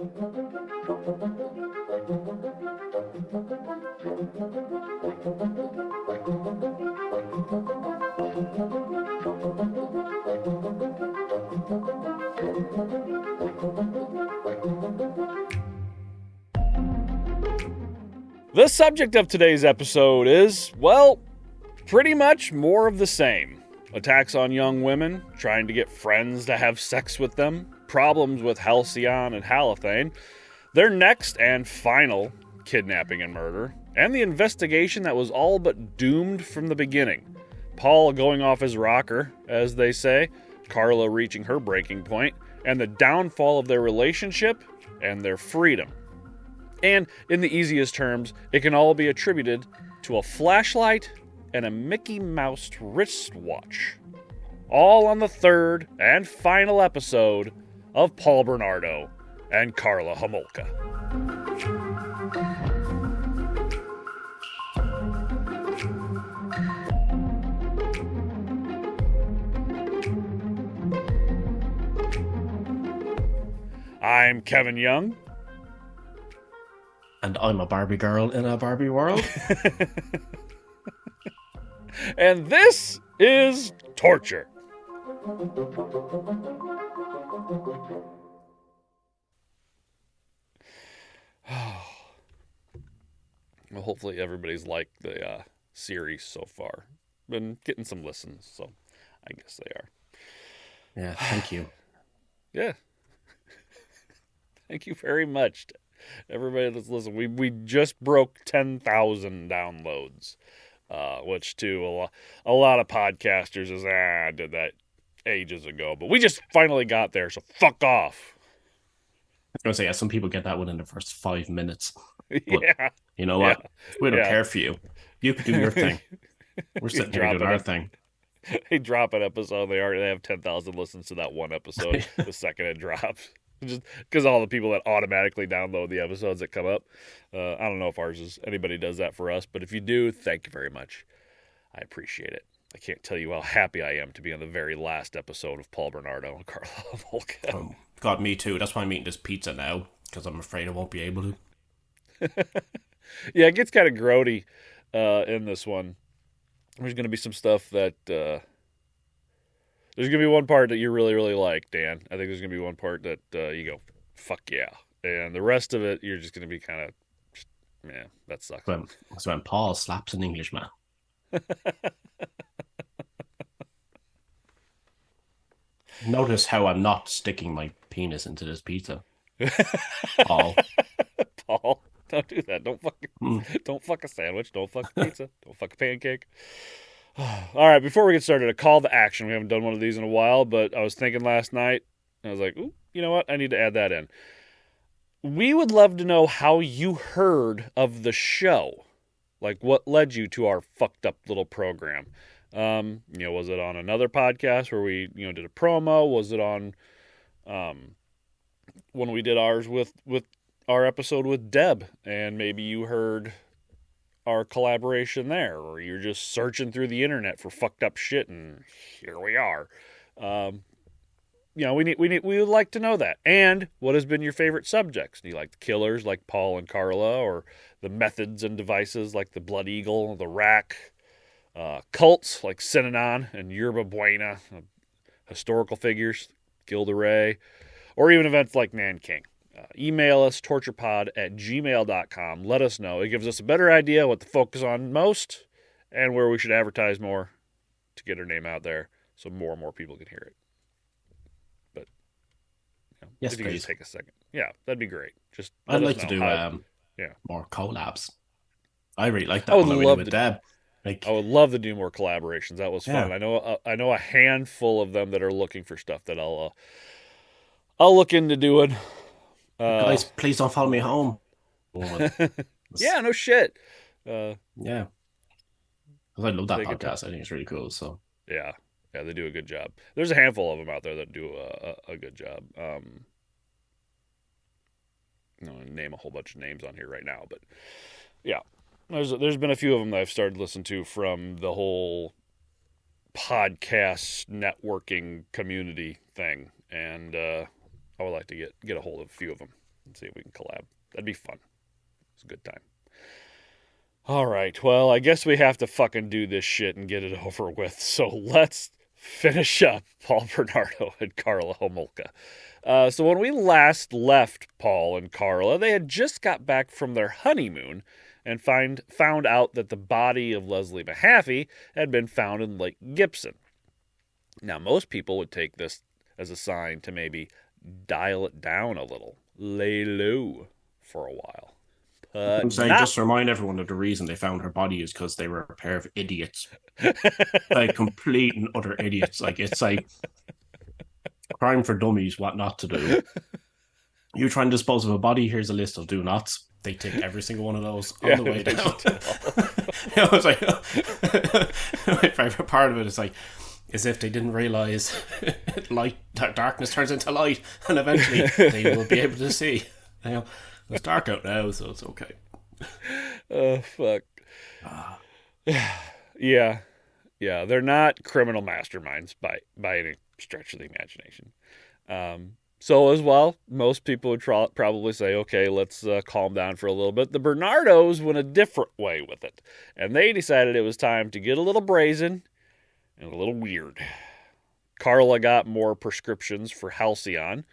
The subject of today's episode is, well, pretty much more of the same. Attacks on young women, trying to get friends to have sex with them, problems with Halcyon and Halothane, their next and final kidnapping and murder, and the investigation that was all but doomed from the beginning. Paul going off his rocker, as they say, Karla reaching her breaking point, and the downfall of their relationship and their freedom. And in the easiest terms, it can all be attributed to a flashlight and a Mickey Mouse wristwatch. All on the third and final episode of Paul Bernardo and Karla Homolka. I'm Kevin Young. And I'm a Barbie girl in a Barbie world. And this is Torture. Well, hopefully everybody's liked the series so far. Been getting some listens, so I guess they are. Yeah, thank you. Yeah. Thank you very much to everybody that's listening. We just broke 10,000 downloads, which to a lot of podcasters is, I did that ages ago. But we just finally got there, so fuck off. I was going to say, yeah, some people get that within the first 5 minutes. But Yeah. you know what? Yeah. We don't care for you. You can do your thing. We're sitting here doing our thing. They drop an episode. They have 10,000 listens to that one episode the second it drops. Just because all the people that automatically download the episodes that come up. I don't know if anybody does that for us, but if you do, thank you very much. I appreciate it. I can't tell you how happy I am to be on the very last episode of Paul Bernardo and Karla Homolka. God, me too. That's why I'm eating this pizza now, because I'm afraid I won't be able to. Yeah, it gets kind of grody in this one. There's going to be some stuff that... There's going to be one part that you really, really like, Dan. I think there's going to be one part that you go, fuck yeah. And the rest of it, you're just going to be kind of, man, that sucks. That's when Paul slaps an Englishman. Notice how I'm not sticking my penis into this pizza. Paul. Paul, don't do that. Don't fuck a sandwich. Don't fuck a pizza. Don't fuck a pancake. All right, before we get started, a call to action. We haven't done one of these in a while, but I was thinking last night, and I was like, ooh, you know what? I need to add that in. We would love to know how you heard of the show. Like, what led you to our fucked up little program? Was it on another podcast where we, did a promo? Was it on when we did ours with our episode with Deb, and maybe you heard our collaboration there, or you're just searching through the internet for fucked up shit, and here we are. We would like to know that. And what has been your favorite subjects? Do you like the killers like Paul and Karla, or the methods and devices like the Blood Eagle, the Rack, cults like Synanon and Yerba Buena, historical figures, Gilda Ray, or even events like Nanking? Email us, torturepod@gmail.com. Let us know. It gives us a better idea what to focus on most and where we should advertise more to get our name out there so more and more people can hear it. But yes, if you please. could just take a second. Yeah, that'd be great. Just I'd like to do more collabs. I really like that one we did with Deb. I would love to do more collaborations. That was fun. I know a handful of them that are looking for stuff that I'll look into doing. Guys, please don't follow me home. Yeah, no shit. Yeah. Because I love that podcast. I think it's really cool. So yeah, they do a good job. There's a handful of them out there that do a good job. Name a whole bunch of names on here right now, but yeah, there's been a few of them that I've started listening to from the whole podcast networking community thing, and I would like to get a hold of a few of them. Let's see if we can collab. That'd be fun. It's a good time. All right, well, I guess we have to fucking do this shit and get it over with. So let's finish up Paul Bernardo and Karla Homolka. So when we last left Paul and Karla, they had just got back from their honeymoon and found out that the body of Leslie Mahaffey had been found in Lake Gibson. Now, most people would take this as a sign to maybe dial it down a little, lay low for a while. Just to remind everyone that the reason they found her body is because they were a pair of idiots. Like complete and utter idiots. Like it's like crime for dummies, what not to do. You try and dispose of a body, here's a list of do nots. They tick every single one of those on the way down. It's like my favorite part of it is like as if they didn't realize darkness turns into light and eventually they will be able to see. You know, it's dark out now, so it's okay. Oh, fuck. Yeah. They're not criminal masterminds by any stretch of the imagination. So as well, most people would probably say, okay, let's calm down for a little bit. The Bernardos went a different way with it. And they decided it was time to get a little brazen and a little weird. Karla got more prescriptions for Halcyon,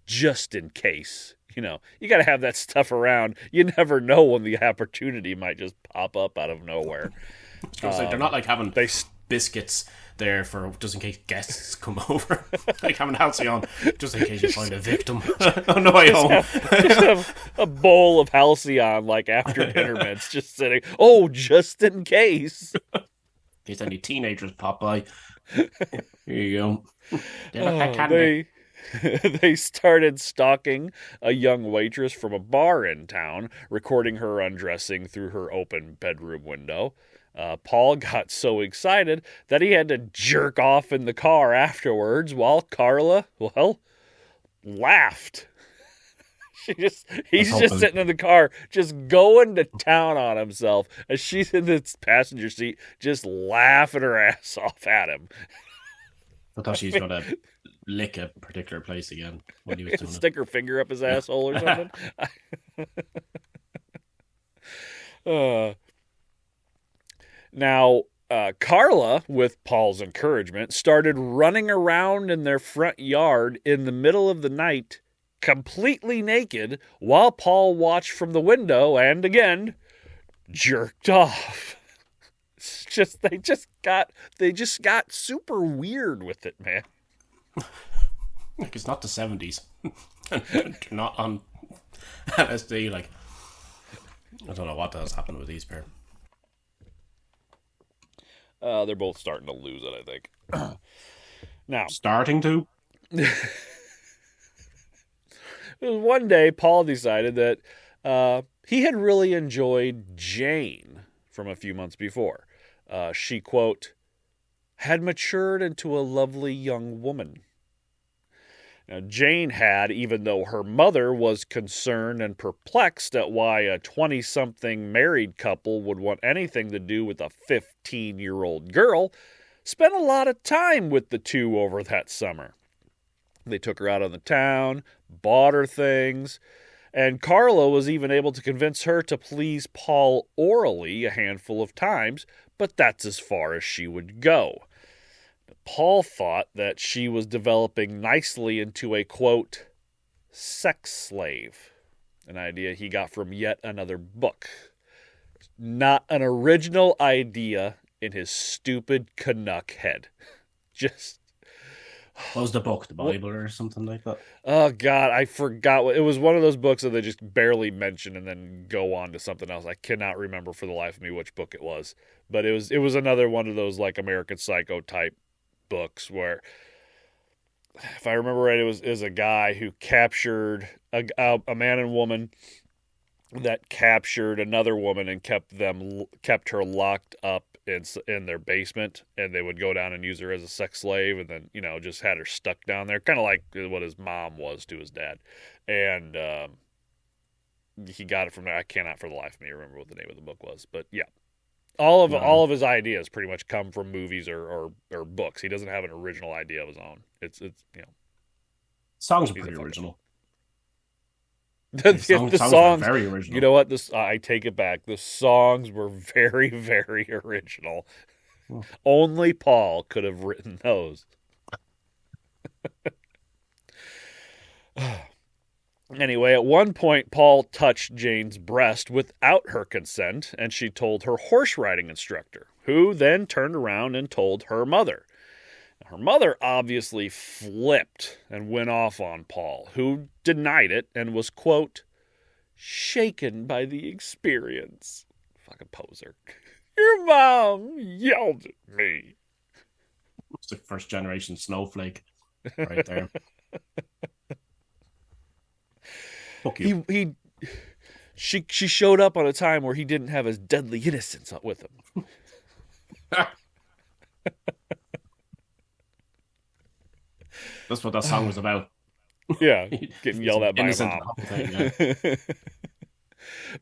just in case. You know, you got to have that stuff around. You never know when the opportunity might just pop up out of nowhere. They're not like having biscuits there for just in case guests come over. Like having Halcyon just in case you find a victim on the way home. Just have a bowl of Halcyon like after dinner mints just sitting. Oh, just in case. In case any teenagers pop by. Here you go. They started stalking a young waitress from a bar in town, recording her undressing through her open bedroom window. Paul got so excited that he had to jerk off in the car afterwards while Karla, laughed. He's just sitting in the car, just going to town on himself as she's in the passenger seat, just laughing her ass off at him. I thought she's going to lick a particular place again when he was doing Stick her finger up his asshole or something. Now, Karla, with Paul's encouragement, started running around in their front yard in the middle of the night, completely naked, while Paul watched from the window and, again, jerked off. They just got super weird with it, man. Like it's not the 70s. They're not on LSD. Like I don't know what has happened with these pair. They're both starting to lose it, I think. Now, starting to. One day, Paul decided that he had really enjoyed Jane from a few months before. She, quote, had matured into a lovely young woman. Now, Jane had, even though her mother was concerned and perplexed at why a 20-something married couple would want anything to do with a 15-year-old girl, spent a lot of time with the two over that summer. They took her out on the town, bought her things, and Karla was even able to convince her to please Paul orally a handful of times, but that's as far as she would go. Paul thought that she was developing nicely into a, quote, sex slave, an idea he got from yet another book. Not an original idea in his stupid Canuck head. Just... What was the book? The Bible or something like that? Oh, God, I forgot. It was one of those books that they just barely mention and then go on to something else. I cannot remember for the life of me which book it was. But it was another one of those like American Psycho type books where, if I remember right, it was a guy who captured a man and woman that captured another woman and kept her locked up in their basement, and they would go down and use her as a sex slave, and then just had her stuck down there, kind of like what his mom was to his dad. And he got it from there. I cannot for the life of me remember what the name of the book was, but yeah. All of his ideas pretty much come from movies or books. He doesn't have an original idea of his own. It's songs are pretty original. The songs were very original. You know what? I take it back. The songs were very, very original. Only Paul could have written those. Anyway, at one point, Paul touched Jane's breast without her consent, and she told her horse riding instructor, who then turned around and told her mother. Her mother obviously flipped and went off on Paul, who denied it and was, quote, shaken by the experience. Fucking poser. Your mom yelled at me. It's the first generation snowflake right there. Fuck you. She showed up on a time where he didn't have his deadly innocence with him. That's what that song was about. Yeah, getting yelled at by Innocent mom. thing, yeah.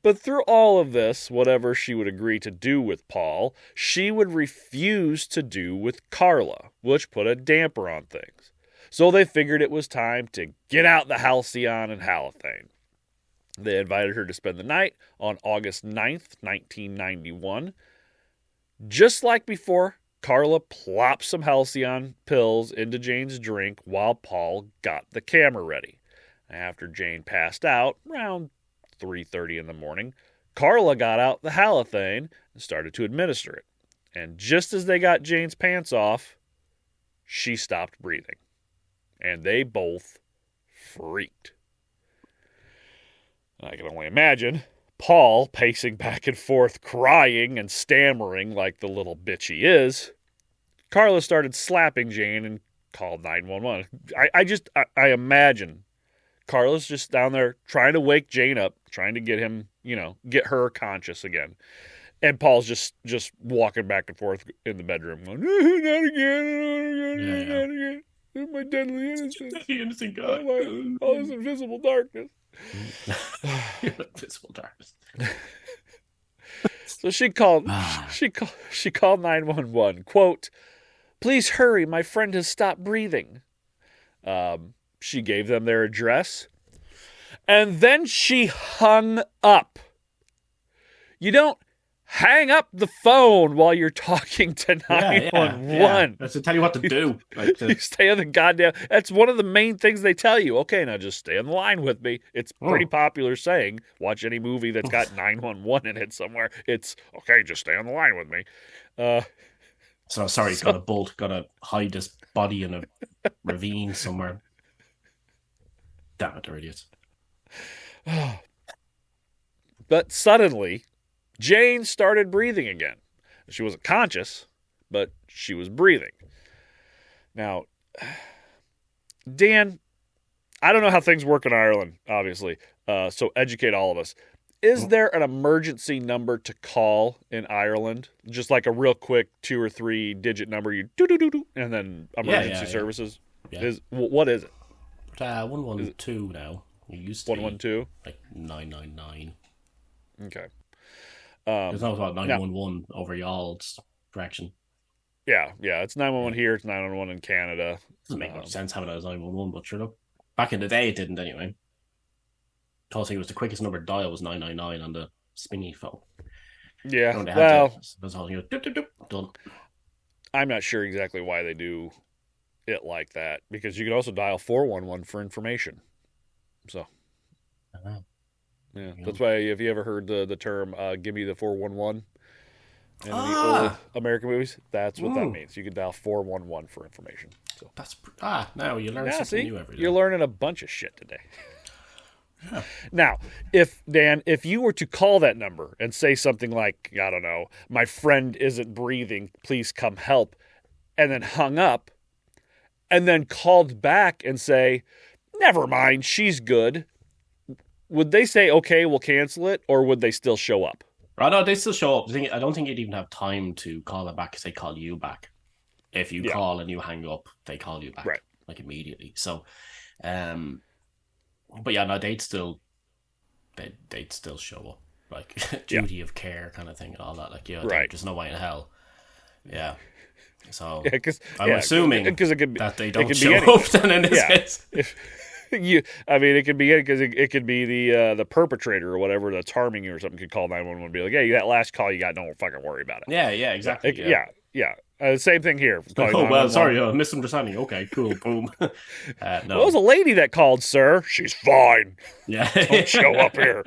But through all of this, whatever she would agree to do with Paul, she would refuse to do with Karla, which put a damper on things. So they figured it was time to get out the halcyon and halothane. They invited her to spend the night on August 9th, 1991. Just like before, Karla plopped some halcyon pills into Jane's drink while Paul got the camera ready. After Jane passed out, around 3:30 in the morning, Karla got out the halothane and started to administer it. And just as they got Jane's pants off, she stopped breathing. And they both freaked. I can only imagine Paul pacing back and forth, crying and stammering like the little bitch he is. Karla started slapping Jane and called 911. I imagine Karla's just down there trying to wake Jane up, trying to get him, get her conscious again. And Paul's just walking back and forth in the bedroom, going, not again, not again. My deadly innocence. Innocent guy. All this invisible darkness. Invisible darkness. So she called 911. Quote, please hurry, my friend has stopped breathing. She gave them their address. And then she hung up. You don't hang up the phone while you're talking to 911. Yeah. That's to tell you what to do. You stay on the goddamn... That's one of the main things they tell you. Okay, now just stay on the line with me. It's pretty popular saying. Watch any movie that's got 911 in it somewhere. It's, okay, just stay on the line with me. So sorry, he's got a bolt, got to hide his body in a ravine somewhere. Damn it, they're idiots. But suddenly, Jane started breathing again. She wasn't conscious, but she was breathing. Now, Dan, I don't know how things work in Ireland, obviously, so educate all of us. Is there an emergency number to call in Ireland? Just like a real quick 2 or 3 digit number, you do, and then emergency services? Yeah. What is it? 112 now. You used to 112? Like 999. Okay. There's also about 911 over y'all's direction. Yeah, it's 911 here, it's 911 in Canada. Doesn't make much sense having it as 911, but sure enough. Back in the day, it didn't anyway. Tulsi was the quickest number to dial was 999 on the spinny phone. Yeah, that's all, done. I'm not sure exactly why they do it like that, because you can also dial 411 for information. So, yeah, that's why if you ever heard the term "give me the 411" in the old American movies, that's what that means. You can dial 411 for information. So that's now you learn something new every day. You're learning a bunch of shit today. Yeah. Now, if you were to call that number and say something like, I don't know, my friend isn't breathing, please come help, and then hung up, and then called back and say, never mind, she's good, would they say, okay, we'll cancel it, or would they still show up? Right, no, they still show up. I don't think you'd even have time to call them back because they call you back. If you call and you hang up, they call you back, like immediately. So, but yeah, no, they'd still show up, like duty of care kind of thing and all that. Like, there's no way in hell. Yeah. So I'm assuming because it could be, that they don't show up then in this case. It could be because it could be the perpetrator or whatever that's harming you or something could call 911 and be like, hey, that last call you got, don't fucking worry about it. Yeah, exactly. Yeah. Same thing here. Oh, well, sorry, misunderstanding. Okay, cool, boom. No. Well, it was a lady that called, sir. She's fine. Yeah. Don't show up here.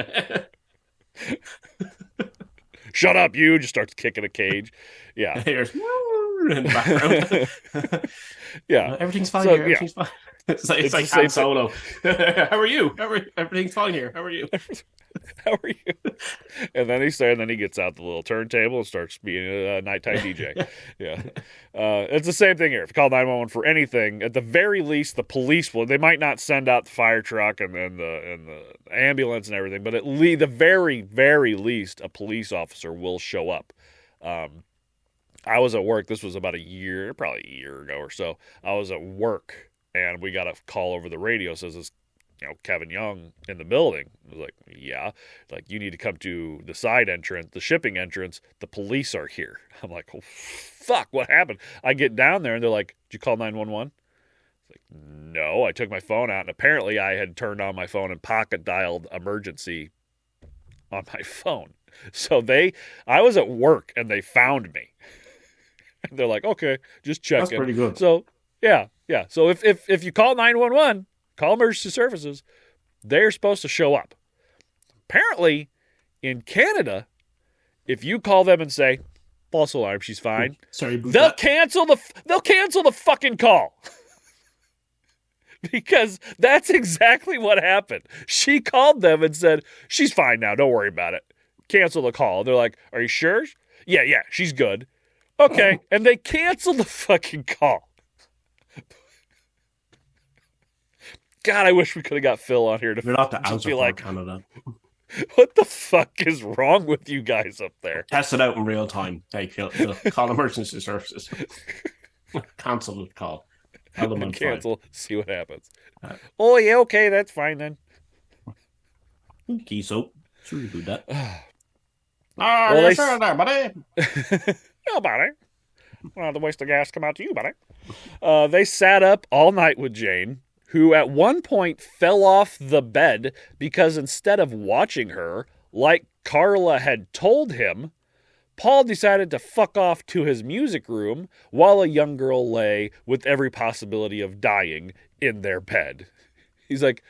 Shut up, you. Just starts kicking a cage. Yeah. Here's in the background. Yeah. Everything's fine here. Everything's fine. It's like Han Solo. How are you? Everything's fine here. How are you? How are you? And then he gets out the little turntable and starts being a nighttime DJ. Yeah. It's the same thing here. If you call 911 for anything, at the very least, the police will. They might not send out the fire truck and the ambulance and everything, but at the very, very least, a police officer will show up. I was at work. This was about probably a year ago or so. I was at work. And we got a call over the radio. Says this, Kevin Young in the building. I was like, yeah. Like, you need to come to the side entrance, the shipping entrance. The police are here. I'm like, oh, fuck, what happened? I get down there and they're like, did you call 911? Like, no, I took my phone out and apparently I had turned on my phone and pocket dialed emergency on my phone. So I was at work and they found me. And they're like, okay, just checking. That's pretty good. So, yeah. So if you call 911, call emergency services, they're supposed to show up. Apparently, in Canada, if you call them and say, false alarm, she's fine, they'll cancel the fucking call. Because that's exactly what happened. She called them and said, she's fine now, don't worry about it. Cancel the call. They're like, are you sure? Yeah, she's good. Okay, and they canceled the fucking call. God, I wish we could have got Phil on here to You're not the just be like, Canada. What the fuck is wrong with you guys up there? Test it out in real time. Hey, Phil, call emergency services. Cancel the call. Tell them cancel. See what happens. Oh yeah, okay, that's fine then. Key soap. Sure you do that. Well, sure there, buddy. Yeah, buddy. Well, the waste of gas come out to you, buddy. They sat up all night with Jane, who at one point fell off the bed because instead of watching her, like Karla had told him, Paul decided to fuck off to his music room while a young girl lay with every possibility of dying in their bed. He's like,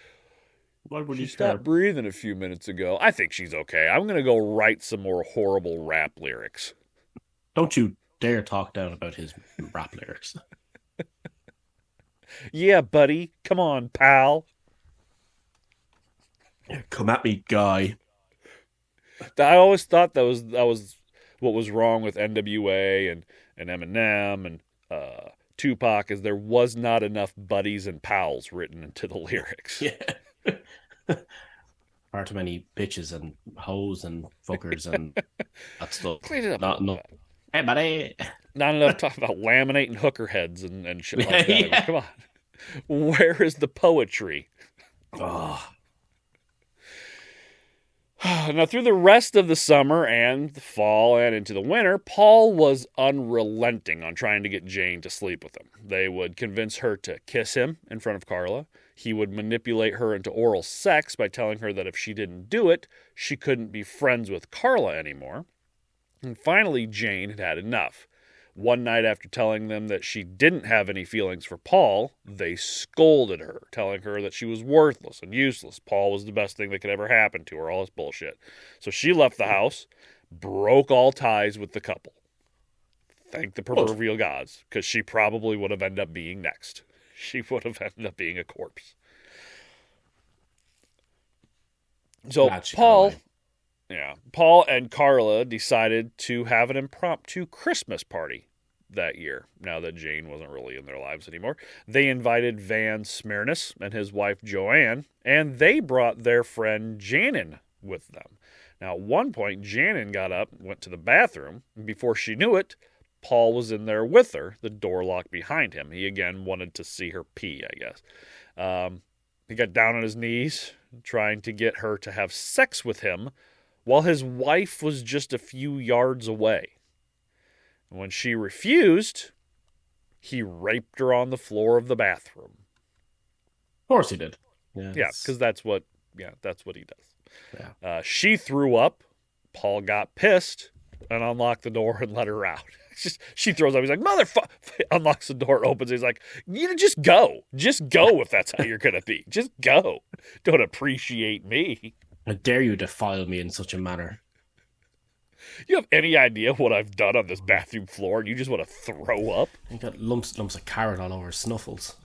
why would you stop breathing a few minutes ago? I think she's okay. I'm going to go write some more horrible rap lyrics. Don't you dare talk down about his rap lyrics. Yeah, buddy. Come on, pal. Come at me, guy. I always thought that was what was wrong with NWA and Eminem and Tupac is there was not enough buddies and pals written into the lyrics. Yeah. Far too many bitches and hoes and fuckers and that stuff. Clean it up. Not enough. Hey, buddy. Not enough talk about laminating hooker heads and shit like that. Yeah. Come on. Where is the poetry? Oh. Now, through the rest of the summer and the fall and into the winter, Paul was unrelenting on trying to get Jane to sleep with him. They would convince her to kiss him in front of Karla. He would manipulate her into oral sex by telling her that if she didn't do it, she couldn't be friends with Karla anymore. And finally, Jane had had enough. One night after telling them that she didn't have any feelings for Paul, they scolded her, telling her that she was worthless and useless. Paul was the best thing that could ever happen to her, all this bullshit. So she left the house, broke all ties with the couple. Thank the proverbial gods, because she probably would have ended up being next. She would have ended up being a corpse. So Paul and Karla decided to have an impromptu Christmas party that year, now that Jane wasn't really in their lives anymore. They invited Van Smirnis and his wife Joanne, and they brought their friend Janin with them. Now, at one point, Janin got up and went to the bathroom, and before she knew it, Paul was in there with her, the door locked behind him. He again wanted to see her pee, I guess. He got down on his knees, trying to get her to have sex with him, while his wife was just a few yards away. When she refused, he raped her on the floor of the bathroom. Of course he did. Yeah, because that's what he does. Yeah. She threw up. Paul got pissed and unlocked the door and let her out. She throws up. He's like, motherfucker. Unlocks the door, opens it. He's like, just go. Just go if that's how you're going to be. Just go. Don't appreciate me. How dare you defile me in such a manner? You have any idea what I've done on this bathroom floor and you just want to throw up? You got lumps of carrot all over Snuffles.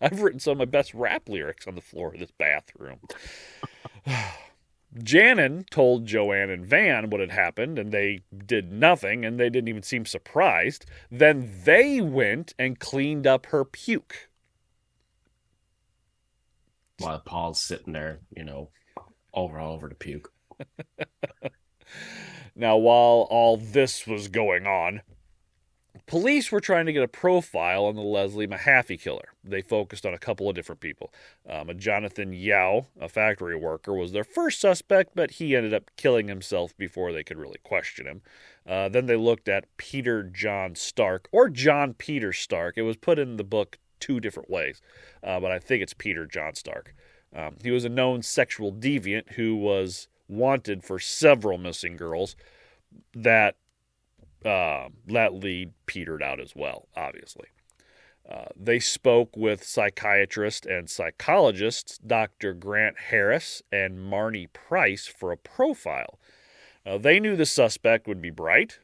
I've written some of my best rap lyrics on the floor of this bathroom. Janin told Joanne and Van what had happened, and they did nothing, and they didn't even seem surprised. Then they went and cleaned up her puke. While Paul's sitting there, all over the puke. Now, while all this was going on, police were trying to get a profile on the Leslie Mahaffey killer. They focused on a couple of different people. Jonathan Yao, a factory worker, was their first suspect, but he ended up killing himself before they could really question him. Then they looked at Peter John Stark, or John Peter Stark. It was put in the book two different ways, but I think it's Peter John Stark. He was a known sexual deviant who was wanted for several missing girls. That lead petered out as well, obviously. They spoke with psychiatrist and psychologists Dr. Grant Harris and Marnie Price for a profile. They knew the suspect would be bright,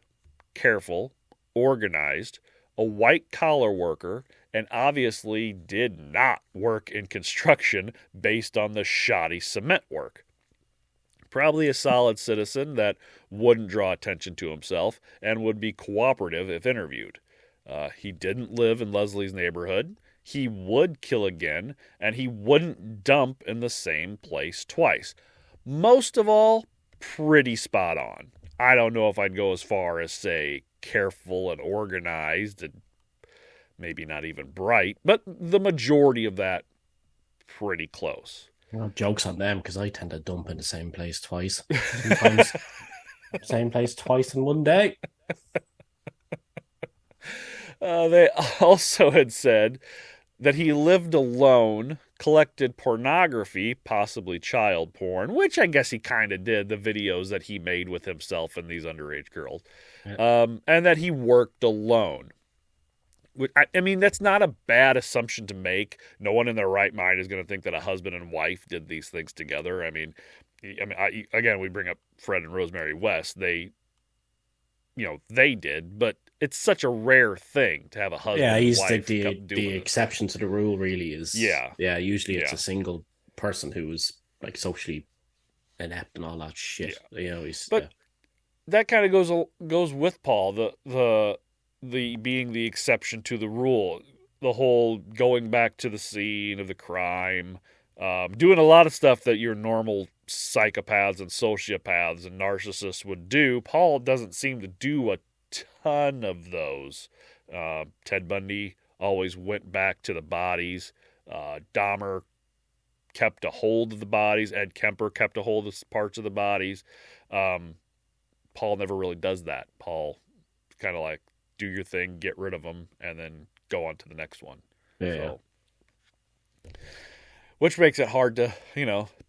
careful, organized, a white-collar worker, and obviously did not work in construction based on the shoddy cement work. Probably a solid citizen that wouldn't draw attention to himself and would be cooperative if interviewed. He didn't live in Leslie's neighborhood. He would kill again, and he wouldn't dump in the same place twice. Most of all, pretty spot on. I don't know if I'd go as far as say careful and organized and maybe not even bright, but the majority of that pretty close. Well, joke's on them, because I tend to dump in the same place twice. Sometimes same place twice in one day. They also had said that he lived alone, collected pornography, possibly child porn, which I guess he kind of did, the videos that he made with himself and these underage girls, and that he worked alone. I mean, that's not a bad assumption to make. No one in their right mind is going to think that a husband and wife did these things together. Again, we bring up Fred and Rosemary West. They did, but it's such a rare thing to have a husband and wife like the exception to the rule really is. Yeah, usually it's a single person who is like socially inept and all that shit. Yeah. That kind of goes with Paul, the being the exception to the rule, the whole going back to the scene of the crime, doing a lot of stuff that your normal psychopaths and sociopaths and narcissists would do. Paul doesn't seem to do a ton of those. Ted Bundy always went back to the bodies. Dahmer kept a hold of the bodies. Ed Kemper kept a hold of parts of the bodies. Paul never really does that. Paul kind of like, do your thing, get rid of them, and then go on to the next one. Yeah. Which makes it hard to,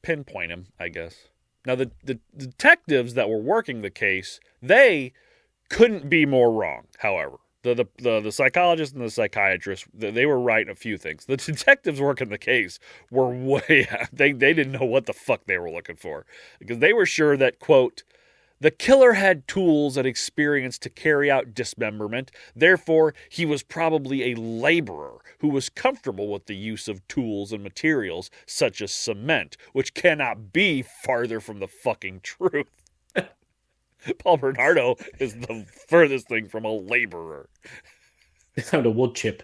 pinpoint him, I guess. Now, the detectives that were working the case, they couldn't be more wrong, however. The psychologist and the psychiatrist, they were right in a few things. The detectives working the case were way out. They didn't know what the fuck they were looking for. Because they were sure that, quote, the killer had tools and experience to carry out dismemberment. Therefore, he was probably a laborer who was comfortable with the use of tools and materials such as cement, which cannot be farther from the fucking truth. Paul Bernardo is the furthest thing from a laborer. They found a wood chip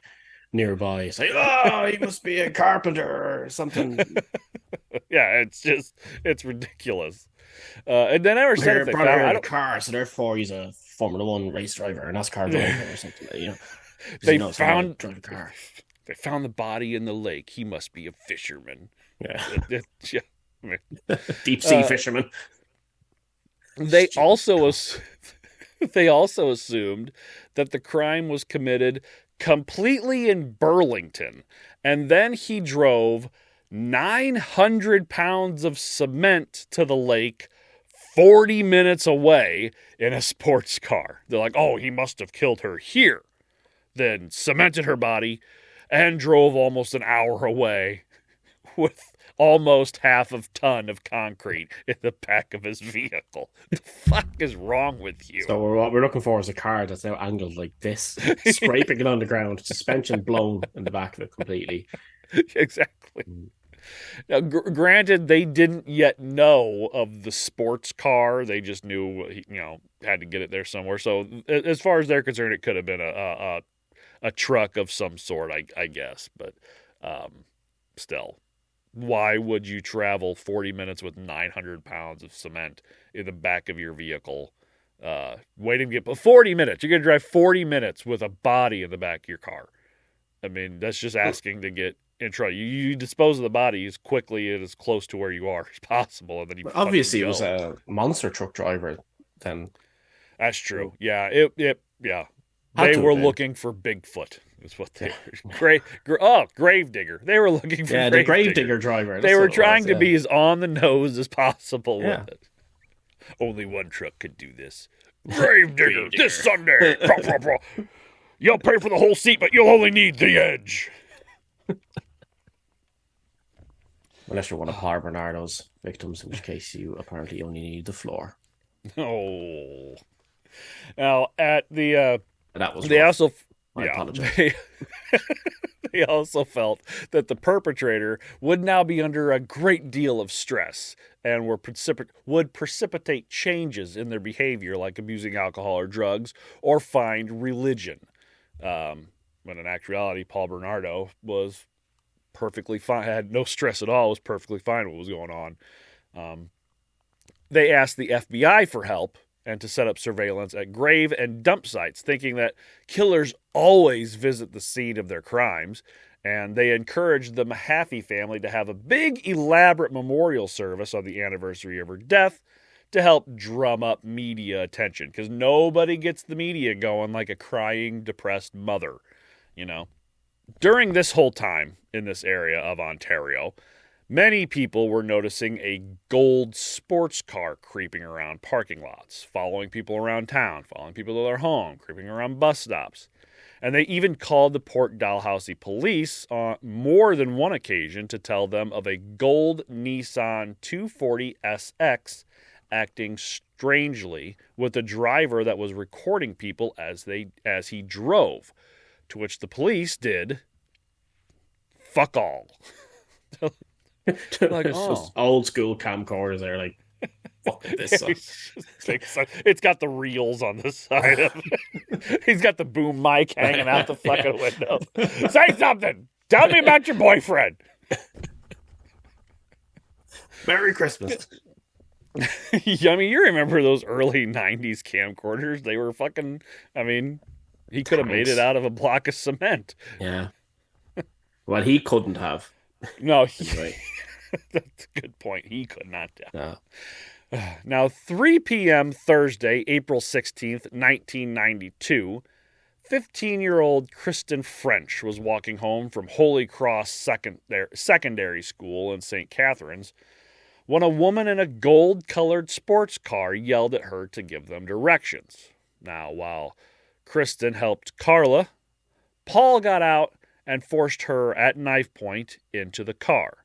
nearby. It's like, oh, he must be a carpenter or something. Yeah, it's ridiculous. And then I never said if they found a car, so therefore he's a Formula One race driver, a NASCAR driver or something. They found the body in the lake. He must be a fisherman. Yeah, deep sea fisherman. They also assumed that the crime was committed completely in Burlington, and then he drove 900 pounds of cement to the lake 40 minutes away in a sports car. They're like, oh, he must have killed her here. Then cemented her body and drove almost an hour away with almost half a ton of concrete in the back of his vehicle. The fuck is wrong with you? So what we're looking for is a car that's now angled like this, scraping it on the ground, suspension blown in the back of it completely. Exactly. Now, granted, they didn't yet know of the sports car. They just knew, had to get it there somewhere. So as far as they're concerned, it could have been a truck of some sort, I guess. But still, why would you travel 40 minutes with 900 pounds of cement in the back of your vehicle? Waiting to get 40 minutes. You're going to drive 40 minutes with a body in the back of your car. I mean, that's just asking to get in trouble. You dispose of the body as quickly and as close to where you are as possible, and then you obviously it was a monster truck driver. Then that's true. Yeah, yeah. They were looking for Bigfoot. Is what they were. Grave digger. They were looking for the grave digger driver. They were trying to be as on the nose as possible with it. Only one truck could do this. Grave digger this Sunday. You'll pay for the whole seat, but you'll only need the edge. Unless you're one of Par Bernardo's victims, in which case you apparently only need the floor. Oh. Now, at the... that was they rough. also... I apologize. They also felt that the perpetrator would now be under a great deal of stress and would precipitate changes in their behavior, like abusing alcohol or drugs, or find religion. When in actuality, Paul Bernardo was perfectly fine, had no stress at all, was perfectly fine with what was going on. They asked the FBI for help and to set up surveillance at grave and dump sites, thinking that killers always visit the scene of their crimes, and they encouraged the Mahaffey family to have a big, elaborate memorial service on the anniversary of her death to help drum up media attention, because nobody gets the media going like a crying, depressed mother, During this whole time in this area of Ontario, many people were noticing a gold sports car creeping around parking lots, following people around town, following people to their home, creeping around bus stops. And they even called the Port Dalhousie police on more than one occasion to tell them of a gold Nissan 240 SX acting strangely with a driver that was recording people as he drove, to which the police did fuck all. Like, just old school camcorders there, like, fuck this up. It's got the reels on the side of it. He's got the boom mic hanging out the fucking window. Say something. Tell me about your boyfriend. Merry Christmas. I mean, you remember those early 90s camcorders? They were fucking, he could have made it out of a block of cement. Yeah. Well, he couldn't have. No, that's a good point. He could not have. No. Now, 3 p.m. Thursday, April 16th, 1992, 15-year-old Kristen French was walking home from Holy Cross Secondary School in St. Catharines when a woman in a gold-colored sports car yelled at her to give them directions. Now, while Kristen helped Karla, Paul got out and forced her at knife point into the car.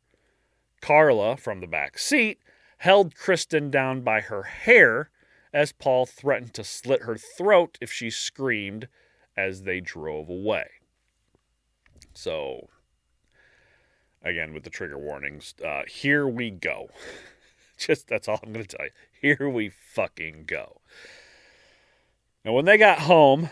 Karla, from the back seat, held Kristen down by her hair as Paul threatened to slit her throat if she screamed as they drove away. So, again, with the trigger warnings, here we go. That's all I'm going to tell you. Here we fucking go. Now, when they got home,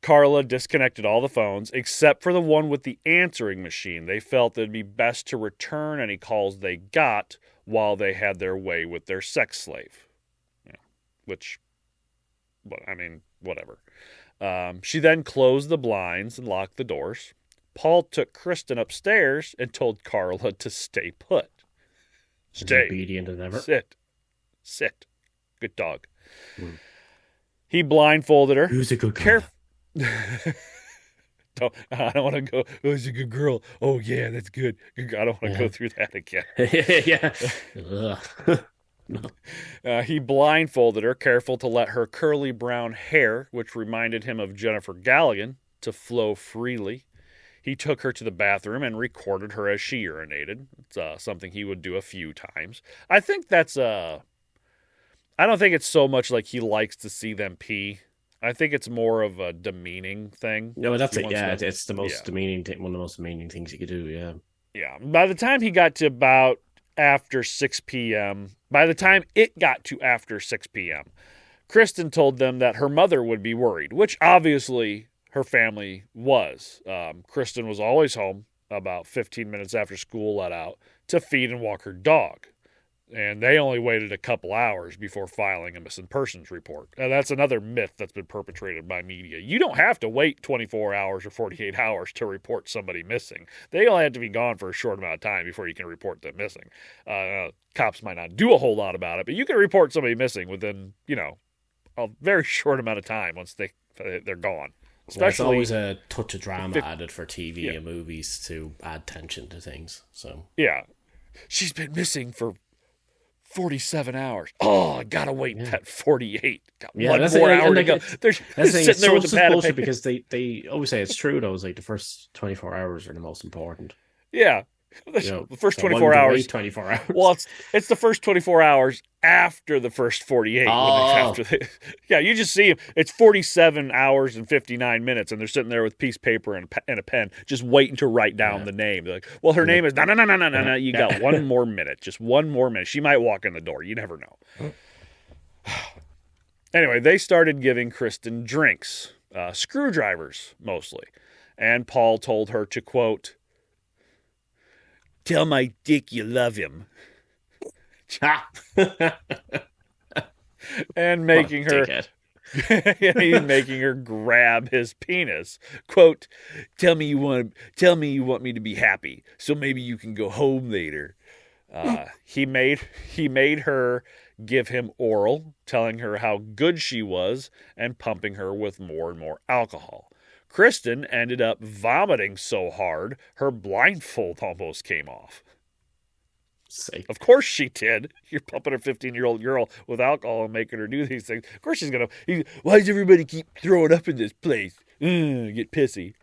Karla disconnected all the phones except for the one with the answering machine. They felt it'd be best to return any calls they got while they had their way with their sex slave. Whatever. She then closed the blinds and locked the doors. Paul took Kristen upstairs and told Karla to stay put. Stay. Obedient as ever. Sit. Good dog. He blindfolded her. Who's a good guy? I don't want to go, oh, she's a good girl. Oh, yeah, that's good. I don't want to go through that again. He blindfolded her, careful to let her curly brown hair, which reminded him of Jennifer Galligan, to flow freely. He took her to the bathroom and recorded her as she urinated. It's something he would do a few times. I think that's I don't think it's so much like he likes to see them pee. I think it's more of a demeaning thing. No, that's it. Yeah, it's the most demeaning thing. One of the most demeaning things you could do. Yeah. Yeah. By the time he got to about after 6 p.m., by the time it got to after 6 p.m., Kristen told them that her mother would be worried, which obviously her family was. Kristen was always home about 15 minutes after school let out to feed and walk her dog. And they only waited a couple hours before filing a missing persons report. And that's another myth that's been perpetrated by media. You don't have to wait 24 hours or 48 hours to report somebody missing. They only have to be gone for a short amount of time before you can report them missing. Cops might not do a whole lot about it, but you can report somebody missing within, a very short amount of time once they're gone. Especially, it's always a touch of drama added for TV and movies to add tension to things. So yeah, she's been missing for 47 hours. Oh, I gotta wait that 48. Got one more hour to go. They're sitting there with the pad of paper. Because they always say it's true though. It's like the first 24 hours are the most important. Yeah. The first 24 hours. 24 hours. Well, it's the first 24 hours after the first 48. Yeah, you just see them. It's 47 hours and 59 minutes, and they're sitting there with piece of paper and a pen, just waiting to write down the name. They're like, well, her name is no. You got one more minute. Just one more minute. She might walk in the door. You never know. Anyway, they started giving Kristen drinks, screwdrivers mostly, and Paul told her to, quote, tell my dick you love him. And making her he's making her grab his penis. Quote, tell me you want me to be happy, so maybe you can go home later. He made her give him oral, telling her how good she was and pumping her with more and more alcohol. Kristen ended up vomiting so hard, her blindfold almost came off. Sick. Of course she did. You're pumping a 15-year-old girl with alcohol and making her do these things. Of course she's going to... Why does everybody keep throwing up in this place? Get pissy.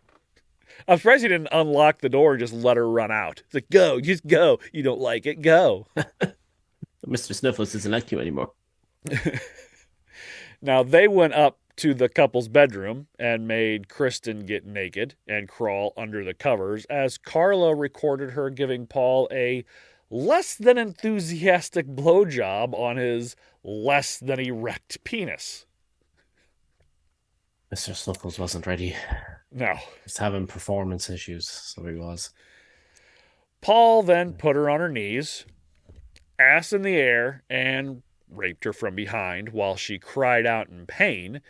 I'm surprised he didn't unlock the door and just let her run out. It's like, go, just go. You don't like it, go. Mr. Sniffles doesn't like you anymore. Now, they went up to the couple's bedroom and made Kristen get naked and crawl under the covers as Karla recorded her giving Paul a less than enthusiastic blowjob on his less than erect penis. Mr. Snuffles wasn't ready. No. He's having performance issues, so he was. Paul then put her on her knees, ass in the air, and raped her from behind while she cried out in pain,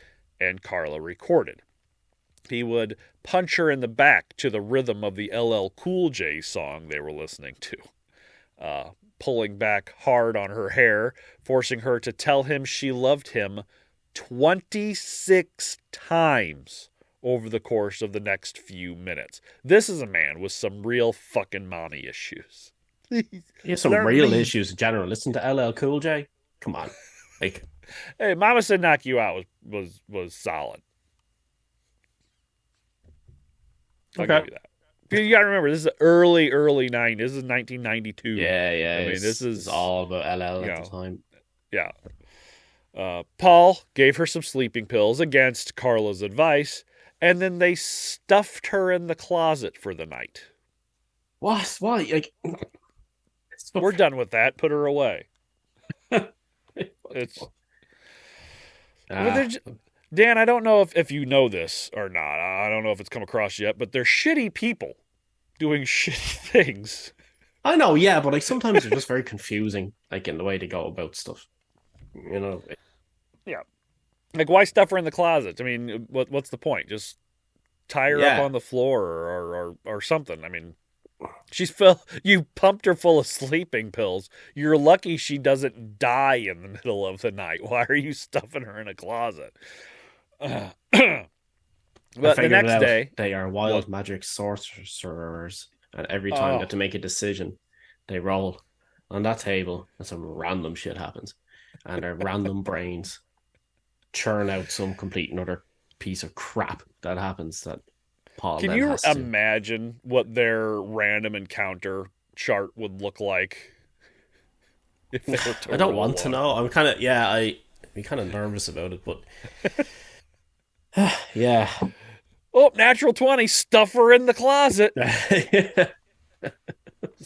and Karla recorded. He would punch her in the back to the rhythm of the LL Cool J song they were listening to, pulling back hard on her hair, forcing her to tell him she loved him 26 times over the course of the next few minutes. This is a man with some real fucking mommy issues. Please, he has some real issues in general. Listen to LL Cool J. Come on. Like, hey, Mama Said Knock You Out was solid. I'll give you that. You got to remember, this is early 90s. This is 1992. Yeah. I mean, this is all about LL at the time. Yeah. Paul gave her some sleeping pills against Karla's advice, and then they stuffed her in the closet for the night. What? Why? Like, we're done with that. Put her away. Dan, I don't know if you know this or not. I don't know if it's come across yet, but they're shitty people doing shitty things. I know, yeah, but like sometimes they're just very confusing, like in the way they go about stuff. You know? Yeah. Like, why stuff her in the closet? I mean, what's the point? Just tie her up on the floor or something. I mean, you pumped her full of sleeping pills. You're lucky she doesn't die in the middle of the night. Why are you stuffing her in a closet? But the next day, they are wild magic sorcerers, and every time they have to make a decision, they roll on that table, and some random shit happens, and their random brains churn out some complete another piece of crap that happens that Paul. Can you imagine what their random encounter chart would look like? If they were to I don't want to know. I'm kind of I'm kind of nervous about it, but yeah. Oh, natural 20, stuff her in the closet. It's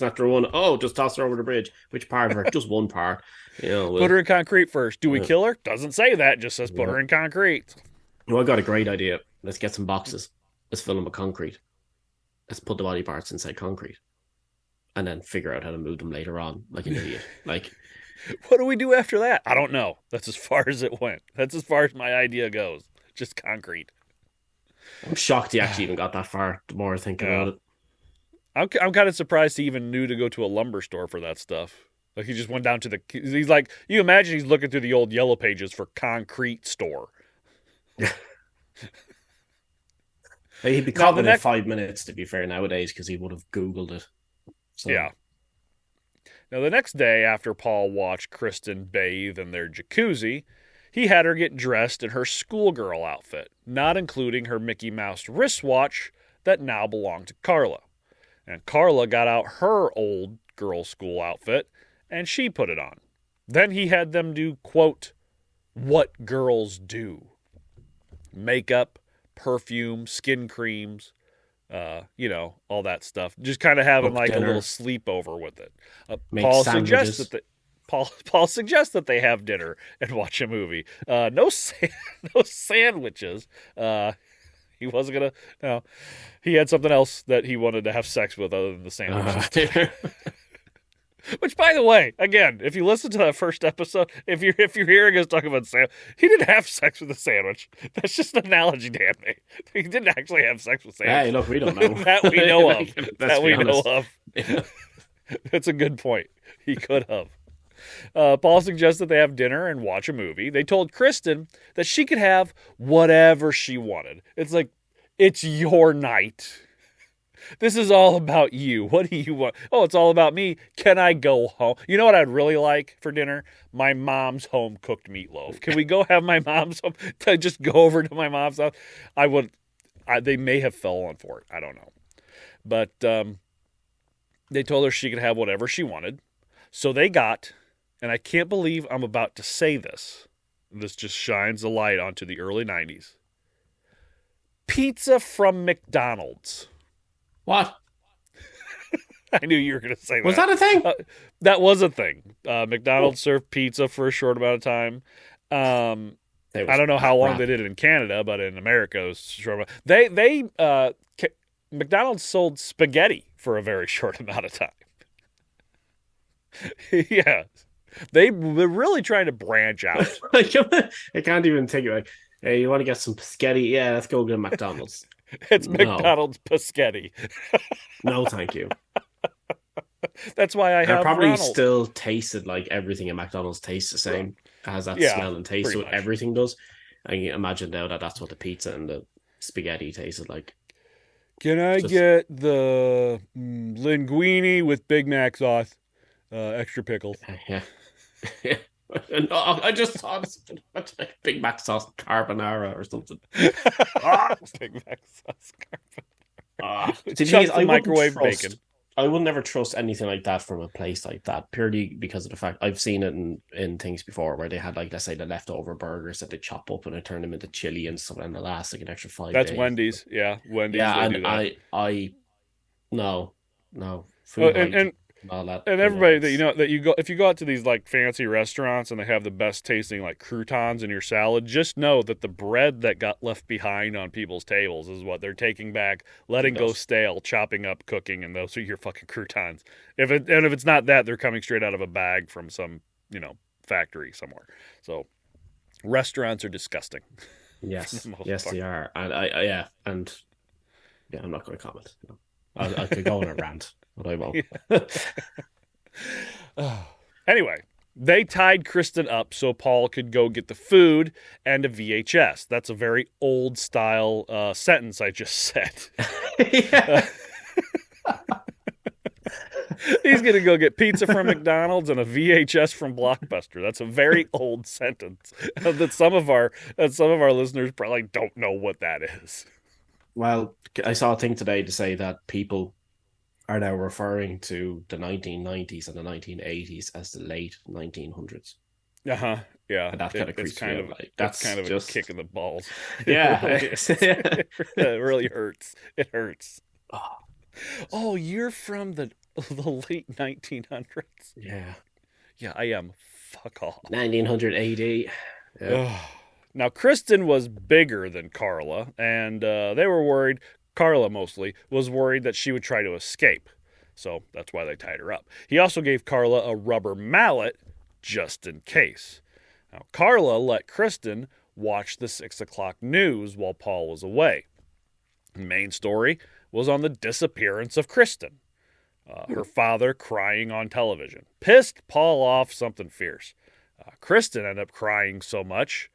after one. Oh, just toss her over the bridge. Which part of her? Just one part. Put her in concrete first. Do we kill her? Doesn't say that. Just says put her in concrete. Well, I got a great idea. Let's get some boxes. Let's fill them with concrete. Let's put the body parts inside concrete. And then figure out how to move them later on, like an idiot. Like, what do we do after that? I don't know. That's as far as it went. That's as far as my idea goes. Just concrete. I'm shocked he actually even got that far, the more I think about it. I'm kind of surprised he even knew to go to a lumber store for that stuff. Like, he just went down to he's like, you imagine he's looking through the old yellow pages for concrete store. He'd be caught within 5 minutes, to be fair, nowadays, because he would have Googled it. So. Yeah. Now, the next day, after Paul watched Kristen bathe in their jacuzzi, he had her get dressed in her schoolgirl outfit, not including her Mickey Mouse wristwatch that now belonged to Karla. And Karla got out her old girl school outfit, and she put it on. Then he had them do, quote, what girls do. Makeup, perfume, skin creams, all that stuff. Just kind of having like dinner. A little sleepover with it. Paul suggests that they have dinner and watch a movie. No sandwiches. He wasn't gonna. No, he had something else that he wanted to have sex with other than the sandwiches. Which, by the way, again, if you listen to that first episode, if you're hearing us talk about sandwich, he didn't have sex with a sandwich. That's just an analogy, Dan. He didn't actually have sex with sandwich. Hey, look, we don't know. That we know of. That we know of. Yeah. That's a good point. He could have. Paul suggests that they have dinner and watch a movie. They told Kristen that she could have whatever she wanted. It's like, it's your night. This is all about you. What do you want? Oh, it's all about me. Can I go home? You know what I'd really like for dinner? My mom's home-cooked meatloaf. Can we go have my mom's home? Just go over to my mom's house? I would. They may have fallen for it. I don't know. But they told her she could have whatever she wanted. So they got, and I can't believe I'm about to say this. This just shines a light onto the early 90s. Pizza from McDonald's. What? I knew you were going to say that. Was that a thing? That was a thing. McDonald's served pizza for a short amount of time. I don't know how long they did it in Canada, but in America, it was short. McDonald's sold spaghetti for a very short amount of time. Yeah. They were really trying to branch out. I can't even think of it. Hey, you want to get some spaghetti? Yeah, let's go to McDonald's. It's McDonald's Paschetti. No, thank you. That's why I have probably Ronald. Still tasted like everything in McDonald's tastes the same. It has that smell and taste, so everything does. I can imagine now that's what the pizza and the spaghetti tasted like. Can I get the linguine with Big Mac sauce, extra pickles? Yeah. No, I just thought it's like Big Mac sauce carbonara or something. Big Mac sauce carbonara. I microwave bacon. I will never trust anything like that from a place like that, purely because of the fact I've seen it in things before where they had, like, let's say, the leftover burgers that they chop up and they turn them into chili and stuff, and they last like an extra 5 days. That's Wendy's, yeah. Wendy's. Yeah, and do that. I no. Food and everybody that you go, if you go out to these like fancy restaurants and they have the best tasting like croutons in your salad, just know that the bread that got left behind on people's tables is what they're taking back, letting go stale, chopping up, cooking, and those are your fucking croutons. If it's not that, they're coming straight out of a bag from some factory somewhere. So restaurants are disgusting. Yes, yes they are, and I'm not going to comment. I could go on a rant. But I won't. Anyway, They tied Kristen up so Paul could go get the food and a VHS. That's a very old-style sentence I just said. He's going to go get pizza from McDonald's and a VHS from Blockbuster. That's a very old sentence that some of our listeners probably don't know what that is. Well, I saw a thing today to say that people are now referring to the 1990s and the 1980s as the late 1900s. Uh-huh. Yeah. And that kind of creeps me out. Like, that's kind of just a kick in the balls. Yeah. It really hurts. It hurts. Oh, you're from the late 1900s? Yeah. Yeah, I am. Fuck off. 1900 AD. Yeah. Now, Kristen was bigger than Karla, and they were worried, Karla mostly, was worried that she would try to escape. So that's why they tied her up. He also gave Karla a rubber mallet just in case. Now, Karla let Kristen watch the 6 o'clock news while Paul was away. The main story was on the disappearance of Kristen. Her father crying on television. Pissed Paul off something fierce. Kristen ended up crying so much,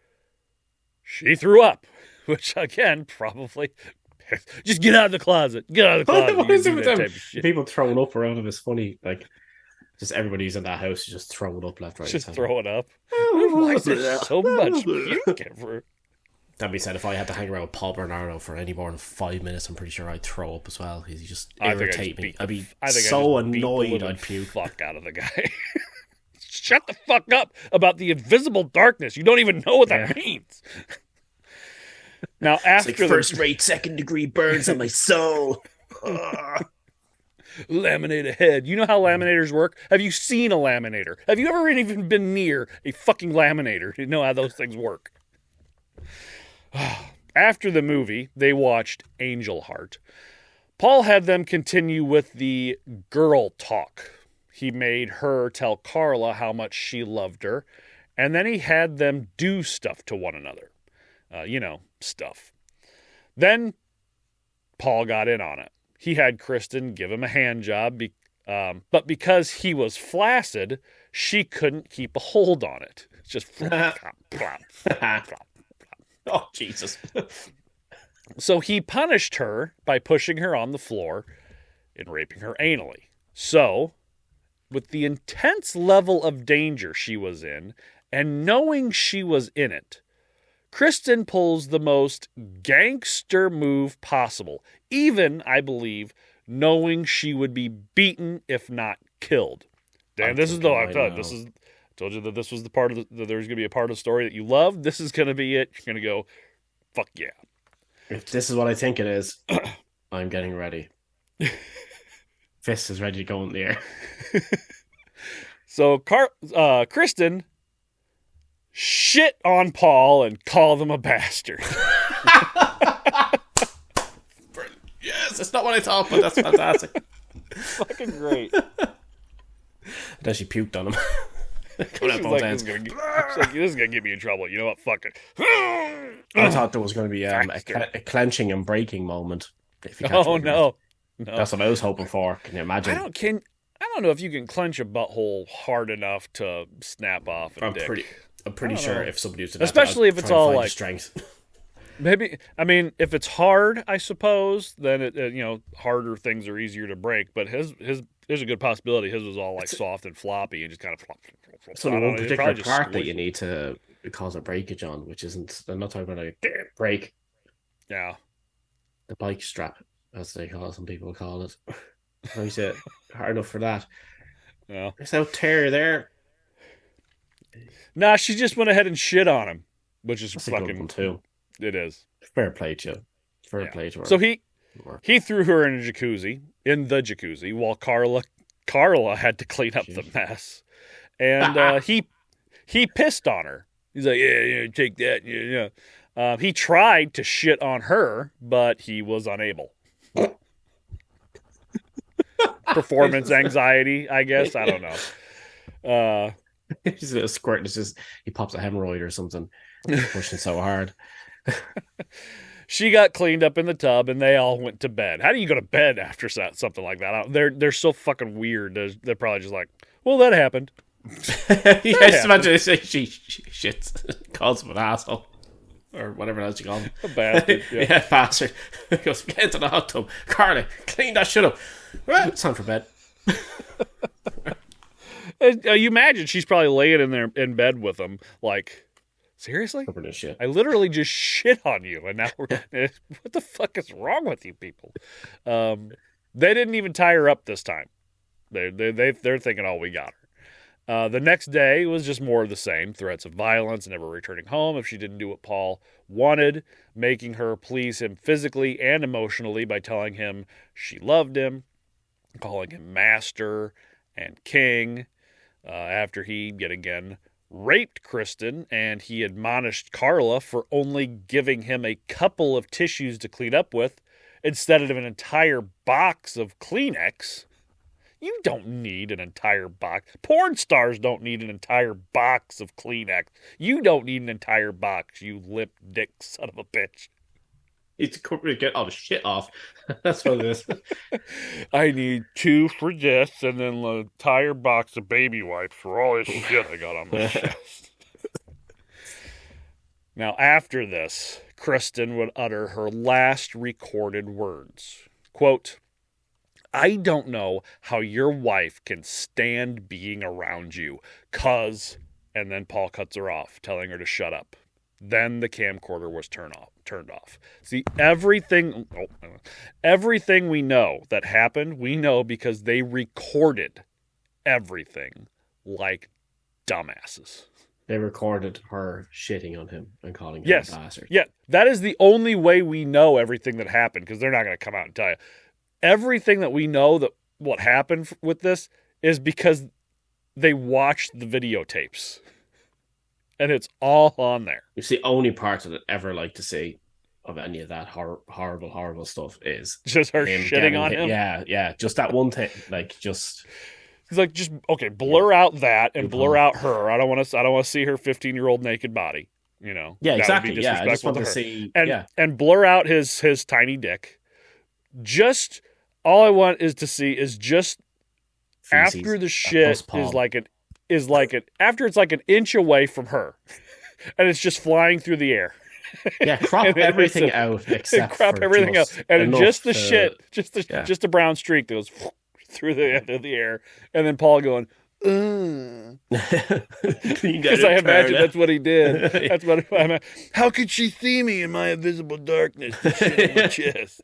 she threw up. Which, again, probably... Just get out of the closet. Get out of the closet. What is it with them? People throwing up around him is funny. Like, just everybody's in that house just throwing up left, right. Just throwing up. Why is there so much puke ever? That being said, if I had to hang around with Paul Bernardo for any more than 5 minutes, I'm pretty sure I'd throw up as well. He's just irritate me. I'd be so annoyed I'd puke. Fuck out of the guy. Shut the fuck up about the invisible darkness. You don't even know what that means. Now, after it's like first-rate, second-degree burns on my soul. Laminate a head. You know how laminators work? Have you seen a laminator? Have you ever even been near a fucking laminator? You know how those things work. After the movie, they watched Angel Heart. Paul had them continue with the girl talk. He made her tell Karla how much she loved her, and then he had them do stuff to one another. Stuff. Then Paul got in on it. He had Kristen give him a hand job, but because he was flaccid, she couldn't keep a hold on it. It's just flop, flop, flop, flop. Oh, Jesus. So he punished her by pushing her on the floor and raping her anally. So, with the intense level of danger she was in, and knowing she was in it, Kristen pulls the most gangster move possible, even, I believe, knowing she would be beaten if not killed. Dan, I told you that this was the part of that there's going to be a part of the story that you love. This is going to be it. You're going to go, fuck yeah. If this is what I think it is, I'm getting ready. Fist is ready to go in the air. So Kristen shit on Paul and call them a bastard. Yes, that's not what I thought, but that's fantastic. Fucking great. Then she puked on him. This is going to get me in trouble. You know what? Fuck it. I thought there was going to be a clenching and breaking moment. Oh, no. That's what I was hoping for. Can you imagine? I don't know if you can clench a butthole hard enough to snap off a dick. I'm pretty sure if somebody was to especially if it's all like strength. Maybe, I mean, if it's hard, I suppose, then harder things are easier to break. But his there's a good possibility his was all like soft and floppy and just kind of flop. So one particular part that you need to cause a breakage on, which isn't. I'm not talking about a break. Yeah, the bike strap, as some people call it. How is it hard enough for that? Yeah, there's no tear there. Nah, she just went ahead and shit on him, which is that's fucking a good one too. It is. Fair play to you. Fair play to her. So he threw her in the jacuzzi, while Karla had to clean up the mess. And he pissed on her. He's like, yeah, take that. Yeah. He tried to shit on her, but he was unable. Performance anxiety, I guess. I don't know. He's a squirt. It's just he pops a hemorrhoid or something. Pushing so hard. She got cleaned up in the tub, and they all went to bed. How do you go to bed after something like that? They're so fucking weird. They're probably just like, well, that happened. Just imagine she shits, calls him an asshole. Or whatever else you call him. A bastard. Yeah, bastard. He goes, get into the hot tub. Carly, clean that shit up. Well, it's time for bed. You imagine she's probably laying in there in bed with him, like, seriously? This shit. I literally just shit on you, and now what the fuck is wrong with you people? They didn't even tie her up this time. They're thinking, oh, we got her. The next day was just more of the same. Threats of violence, never returning home if she didn't do what Paul wanted, making her please him physically and emotionally by telling him she loved him, calling him master and king. After he, yet again, raped Kristen, and he admonished Karla for only giving him a couple of tissues to clean up with instead of an entire box of Kleenex. You don't need an entire box. Porn stars don't need an entire box of Kleenex. You don't need an entire box, you lip dick son of a bitch. It's to get all the shit off. That's what it is. I need 2 for this and then an entire box of baby wipes for all this shit I got on my chest. Now, after this, Kristen would utter her last recorded words. Quote, I don't know how your wife can stand being around you, 'cause, and then Paul cuts her off, telling her to shut up. Then the camcorder was turned off. See, everything we know that happened, we know because they recorded everything like dumbasses. They recorded her shitting on him and calling him a bastard. Yeah, that is the only way we know everything that happened, because they're not going to come out and tell you. Everything that we know that what happened with this is because they watched the videotapes. And it's all on there. It's the only part that I'd ever like to see of any of that horrible stuff is just her shitting on him. Yeah. Just that one thing. Like, just... He's like, just, okay, blur out that and blur out her. I don't want to see her 15-year-old naked body. You know? Yeah, exactly. That would be disrespectful I just want to see... And blur out his tiny dick. Just... All I want is to see is just feces. After the shit is like after it's like an inch away from her, and it's just flying through the air. Yeah, crop everything out except crop everything out, and just the shit, just a brown streak that goes through the end of the air, and then Paul going, because I imagine that's what he did. That's what I mean. How could she see me in my invisible darkness? The shit on my chest.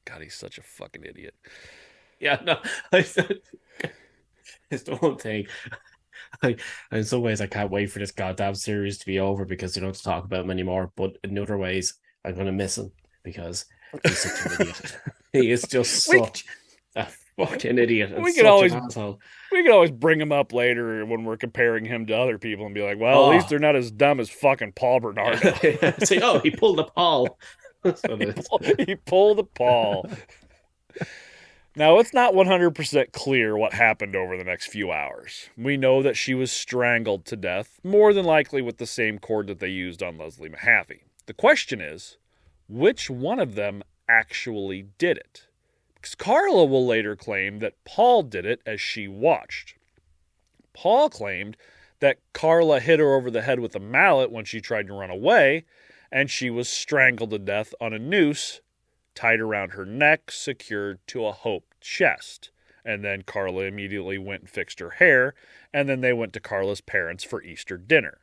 God, he's such a fucking idiot. Yeah, no, it's the one thing. In some ways, I can't wait for this goddamn series to be over because they don't talk about him anymore. But in other ways, I'm going to miss him because he's such an idiot. He is just such a fucking idiot. We can always bring him up later when we're comparing him to other people and be like, well, at least they're not as dumb as fucking Paul Bernardo. Say, he pulled the Paul. He pulled the Paul. Now, it's not 100% clear what happened over the next few hours. We know that she was strangled to death, more than likely with the same cord that they used on Leslie Mahaffey. The question is, which one of them actually did it? Because Karla will later claim that Paul did it as she watched. Paul claimed that Karla hit her over the head with a mallet when she tried to run away, and she was strangled to death on a noose tied around her neck, secured to a Hope chest. And then Karla immediately went and fixed her hair, and then they went to Karla's parents for Easter dinner.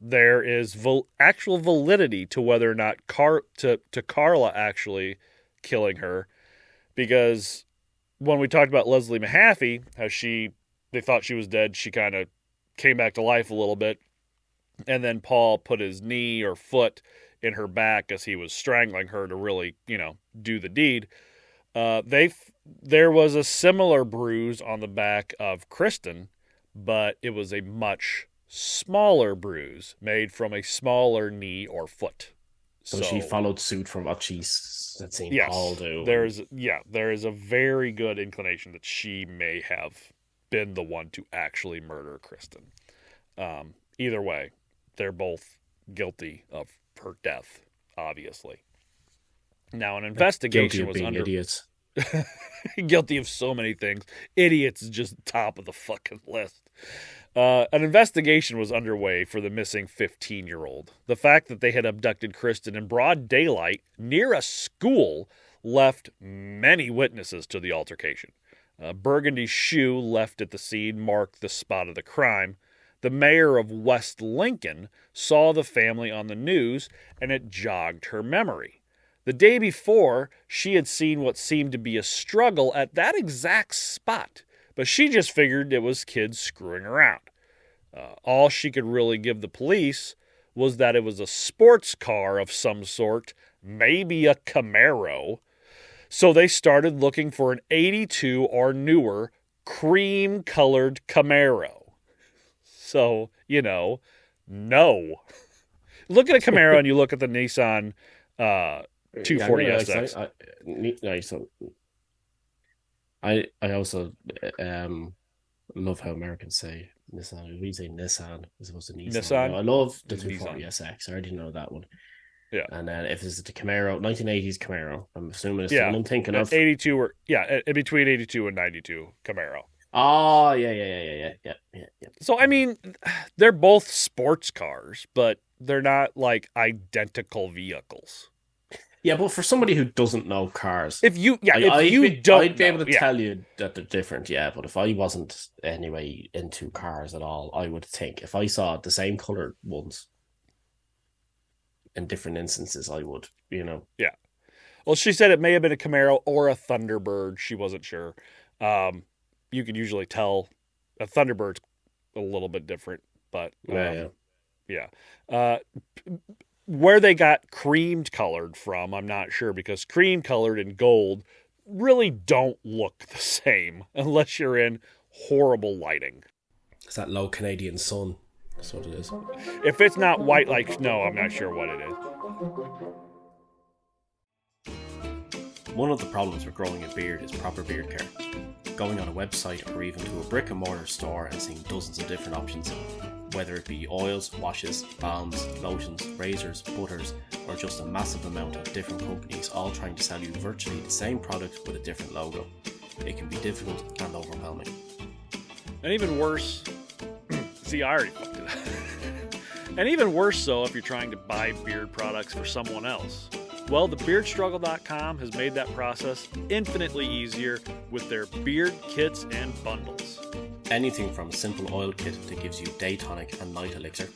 There is actual validity to whether or not to Karla actually killing her, because when we talked about Leslie Mahaffey, how they thought she was dead, she kind of came back to life a little bit. And then Paul put his knee or foot in her back as he was strangling her to really, do the deed. There was a similar bruise on the back of Kristen, but it was a much smaller bruise made from a smaller knee or foot. So she followed suit from what she's seen Paul do. There is a very good inclination that she may have been the one to actually murder Kristen. Either way, they're both guilty of her death, obviously. Now, an investigation was idiots. Guilty of so many things. Idiots is just top of the fucking list. An investigation was underway for the missing 15-year-old. The fact that they had abducted Kristen in broad daylight near a school left many witnesses to the altercation. Burgundy's shoe left at the scene marked the spot of the crime. The mayor of West Lincoln saw the family on the news, and it jogged her memory. The day before, she had seen what seemed to be a struggle at that exact spot, but she just figured it was kids screwing around. All she could really give the police was that it was a sports car of some sort, maybe a Camaro. So they started looking for an 82 or newer cream-colored Camaro. So, no. Look at a Camaro and you look at the Nissan 240SX. I also love how Americans say Nissan. We say Nissan as opposed to Nissan. Nissan? I love the 240SX. I already know that one. Yeah. And then if it's the Camaro, 1980s Camaro, I'm assuming it's the one I'm thinking of. 82 or, in between 82 and 92 Camaro. Oh, yeah. So, I mean, they're both sports cars, but they're not like identical vehicles. Yeah, but for somebody who doesn't know cars, I'd be able to tell you that they're different. Yeah, but if I wasn't anyway into cars at all, I would think if I saw the same colored ones in different instances, I would, Yeah. Well, she said it may have been a Camaro or a Thunderbird. She wasn't sure. You can usually tell a Thunderbird's a little bit different, but yeah. Where they got creamed colored from, I'm not sure, because cream colored and gold really don't look the same unless you're in horrible lighting. It's that low Canadian sun. That's what it is. If it's not white, no, I'm not sure what it is. One of the problems with growing a beard is proper beard care. Going on a website or even to a brick and mortar store and seeing dozens of different options, whether it be oils, washes, balms, lotions, razors, butters, or just a massive amount of different companies all trying to sell you virtually the same product with a different logo. It can be difficult and overwhelming. And even worse, see, I already fucked it up. And even worse so if you're trying to buy beard products for someone else. Well, thebeardstruggle.com has made that process infinitely easier with their beard kits and bundles. Anything from a simple oil kit that gives you day tonic and night elixir,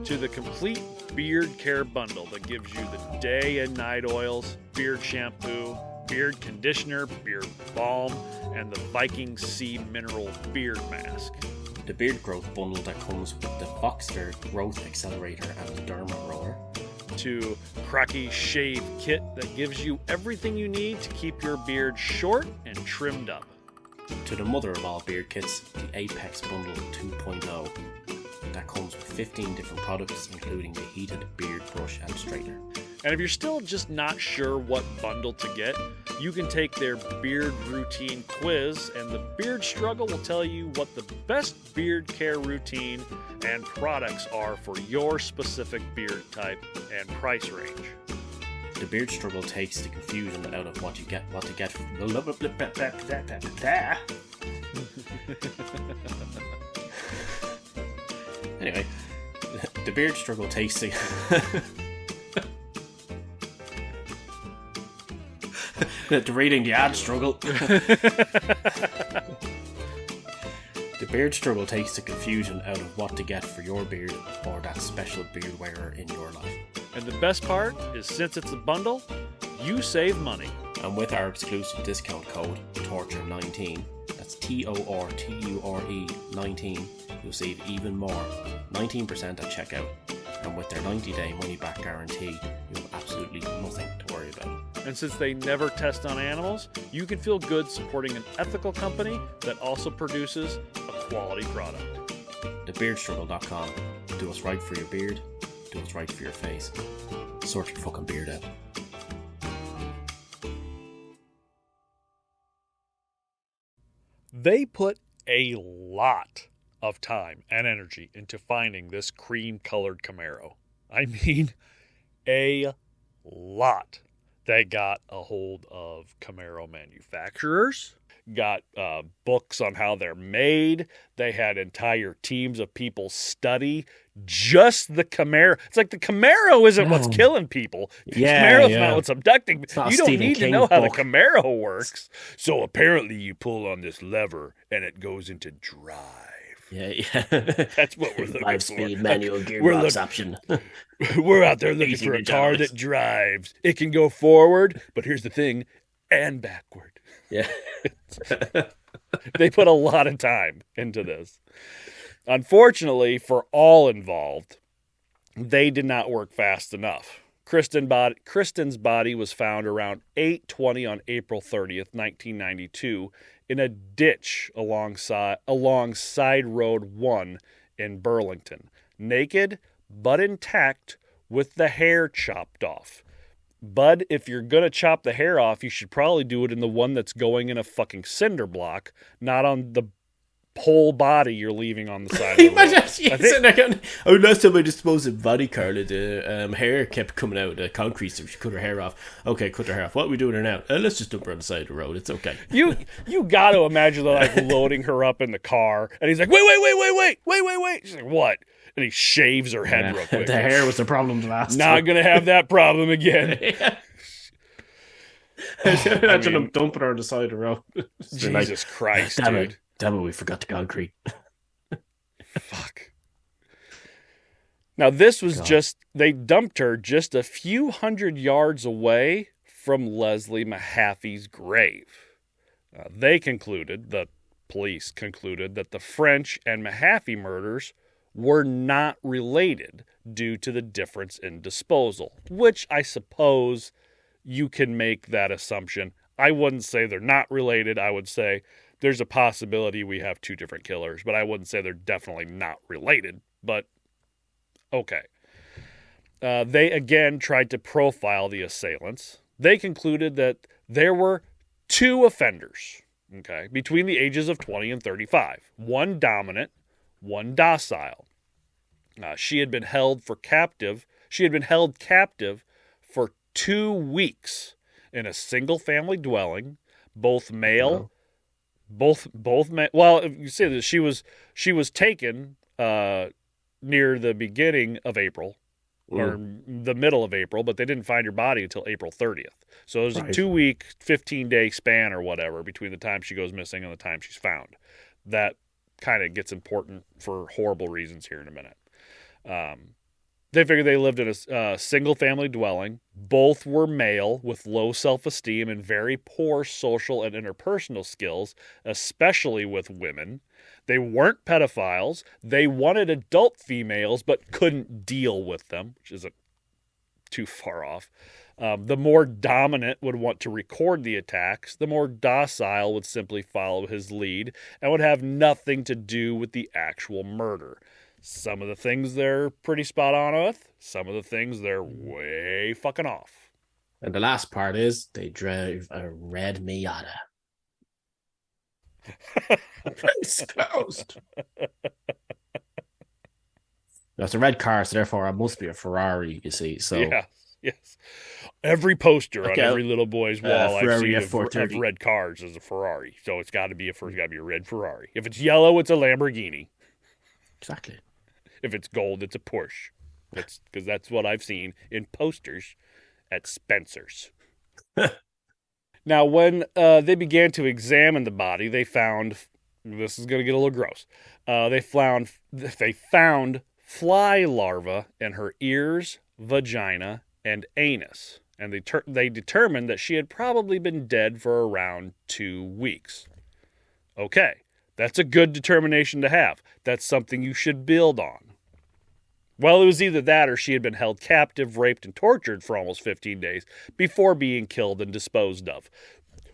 to the complete beard care bundle that gives you the day and night oils, beard shampoo, beard conditioner, beard balm, and the Viking Sea Mineral Beard Mask. The beard growth bundle that comes with the Voxsphere Growth Accelerator and the Derma Roller. To Cracky Shave Kit that gives you everything you need to keep your beard short and trimmed up. To the mother of all beard kits, the Apex Bundle 2.0 that comes with 15 different products including the heated beard brush and straightener. And if you're still just not sure what bundle to get, you can take their beard routine quiz, and the Beard Struggle will tell you what the best beard care routine and products are for your specific beard type and price range. The Beard Struggle takes the confusion out of what to get. Anyway, the Beard Struggle takes the reading the ad struggle. The Beard Struggle takes the confusion out of what to get for your beard or that special beard wearer in your life. And the best part is, since it's a bundle, you save money. And with our exclusive discount code, TORTURE19, that's TORTURE 19, you'll save even more, 19% at checkout. And with their 90-day money-back guarantee, you have absolutely nothing to worry about. And since they never test on animals, you can feel good supporting an ethical company that also produces a quality product. TheBeardStruggle.com. Do what's right for your beard. Do what's right for your face. Sort your fucking beard out. They put a lot of time and energy into finding this cream-colored Camaro. I mean, a lot. They got a hold of Camaro manufacturers, got books on how they're made. They had entire teams of people study just the Camaro. It's like the Camaro isn't what's killing people. Camaro's not what's abducting. You don't need to know how the Camaro works. So apparently you pull on this lever and it goes into drive. Yeah. That's what we're looking for. 5-speed manual gearbox option. We're out there looking for a car that drives. It can go forward, but here's the thing, and backward. Yeah. They put a lot of time into this. Unfortunately, for all involved, they did not work fast enough. Kristen's body was found around 8:20 on April 30th, 1992, in a ditch alongside Road 1 in Burlington, naked but intact with the hair chopped off. Bud, if you're going to chop the hair off, you should probably do it in the one that's going in a fucking cinder block, not on the whole body you're leaving on the side of the road. Last time I disposed of body, Karla, the hair kept coming out of the concrete, so she cut her hair off. Okay, cut her hair off. What are we doing her now? Let's just dump her on the side of the road. It's okay. You got to imagine they're like loading her up in the car, and he's like, wait. She's like, what? And he shaves her head real quick. The hair was the problem the last time. Not going to have that problem again. Imagine them dumping her on the side of the road. Jesus Christ, dude. Damn it, we forgot the concrete. Fuck. Now, this was they dumped her just a few hundred yards away from Leslie Mahaffey's grave. The police concluded that the French and Mahaffey murders were not related due to the difference in disposal, which I suppose you can make that assumption. I wouldn't say they're not related. I would say there's a possibility we have two different killers, but I wouldn't say they're definitely not related. But okay. They again tried to profile the assailants. They concluded that there were two offenders, okay, between the ages of 20 and 35. One dominant, one docile. She had been held captive for 2 weeks in a single family dwelling, both male. Both men. Well, you say that she was taken near the beginning of April or the middle of April, but they didn't find her body until April 30th. So there's a 2-week, 15-day span or whatever between the time she goes missing and the time she's found. That kind of gets important for horrible reasons here in a minute. They figured they lived in a single-family dwelling. Both were male with low self-esteem and very poor social and interpersonal skills, especially with women. They weren't pedophiles. They wanted adult females but couldn't deal with them, which isn't too far off. The more dominant would want to record the attacks. The more docile would simply follow his lead and would have nothing to do with the actual murder. Some of the things they're pretty spot on with. Some of the things they're way fucking off. And the last part is they drive a red Miata. It's closed. That's a red car, so therefore it must be a Ferrari, you see. So yes. Every poster on every little boy's wall I've seen of red cars is a Ferrari. So it's got to be a red Ferrari. If it's yellow, it's a Lamborghini. Exactly. If it's gold, it's a Porsche. Because that's what I've seen in posters at Spencer's. Now, when they began to examine the body, they found, this is going to get a little gross, they found fly larvae in her ears, vagina, and anus. And they determined that she had probably been dead for around 2 weeks. Okay, that's a good determination to have. That's something you should build on. Well, it was either that or she had been held captive, raped, and tortured for almost 15 days before being killed and disposed of.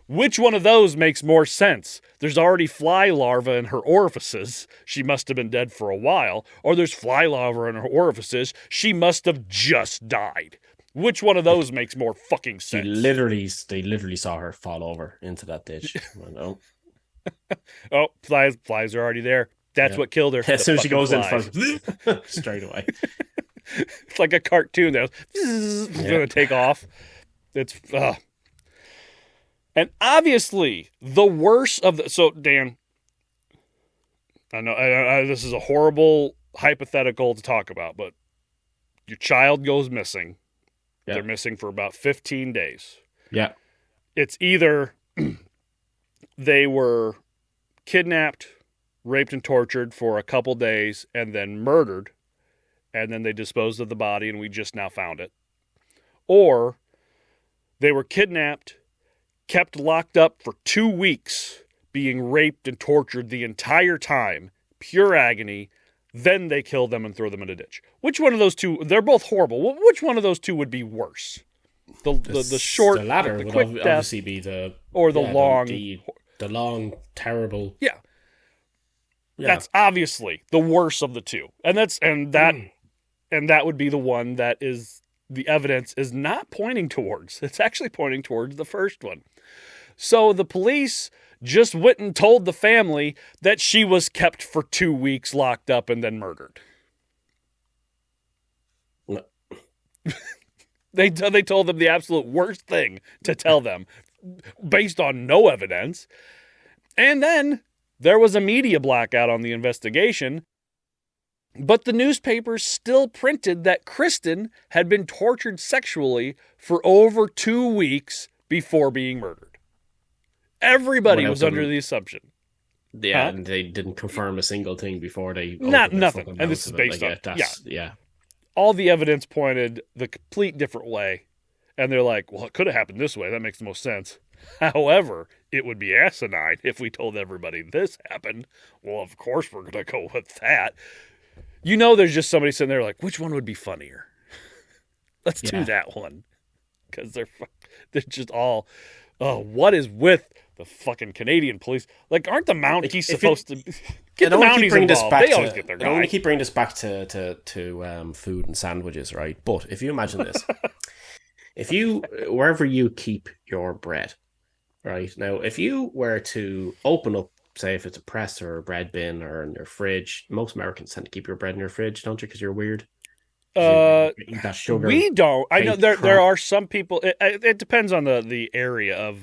Which one of those makes more sense? There's already fly larvae in her orifices. She must have been dead for a while. Or there's fly larvae in her orifices. She must have just died. Which one of those makes more fucking sense? They literally saw her fall over into that ditch. Oh, flies are already there. That's what killed her. As soon as she goes in, straight away. It's like a cartoon that was going to take off. It's and obviously the worst of the. So Dan, I know this is a horrible hypothetical to talk about, but your child goes missing. Yeah. They're missing for about 15 days. Yeah. It's either they were kidnapped, raped, and tortured for a couple days and then murdered, and then they disposed of the body and we just now found it. Or they were kidnapped, kept locked up for 2 weeks, being raped and tortured the entire time, pure agony, then they kill them and throw them in a ditch. Which one of those two? They're both horrible. Which one of those two would be worse? The short, the latter the would quick obviously death, be the long, the long, terrible. Yeah, that's obviously the worst of the two, and that would be the one that is the evidence is not pointing towards. It's actually pointing towards the first one. So the police just went and told the family that she was kept for 2 weeks locked up and then murdered. No. They told them the absolute worst thing to tell them based on no evidence. And then there was a media blackout on the investigation, but the newspapers still printed that Kristen had been tortured sexually for over 2 weeks before being murdered. Everybody was under the assumption. Yeah, and they didn't confirm a single thing before they... Nothing. And this is based on... Yeah. All the evidence pointed the complete different way. And they're like, well, it could have happened this way. That makes the most sense. However, it would be asinine if we told everybody this happened. Well, of course we're going to go with that. You know there's just somebody sitting there like, which one would be funnier? Let's do that one. Because they're just all... what is with the fucking Canadian police? Like, aren't the Mounties supposed to get the Mounties involved? They always get their guy. I don't want to keep bringing this back to food and sandwiches, right? But if you imagine this, wherever you keep your bread, right? Now, if you were to open up, say, if it's a press or a bread bin or in your fridge, most Americans tend to keep your bread in your fridge, don't you? Because you're weird. Eat that sugar. We don't. I know there are some people. It depends on the area of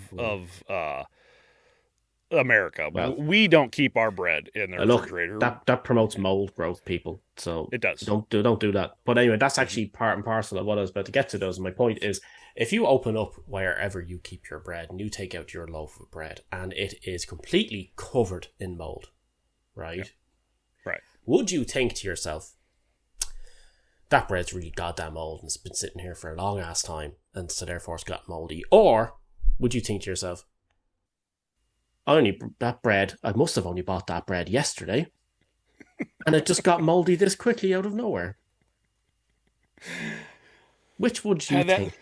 America. Well, we don't keep our bread in the refrigerator. That promotes mold growth, people. So it does. Don't do that. But anyway, that's actually part and parcel of what I was about to get to. Those. My point is, if you open up wherever you keep your bread and you take out your loaf of bread and it is completely covered in mold, right? Yeah. Right. Would you think to yourself, that bread's really goddamn old and it's been sitting here for a long ass time and so therefore it's got moldy? Or would you think to yourself, I must have only bought that bread yesterday and it just got moldy this quickly out of nowhere? Which would you think?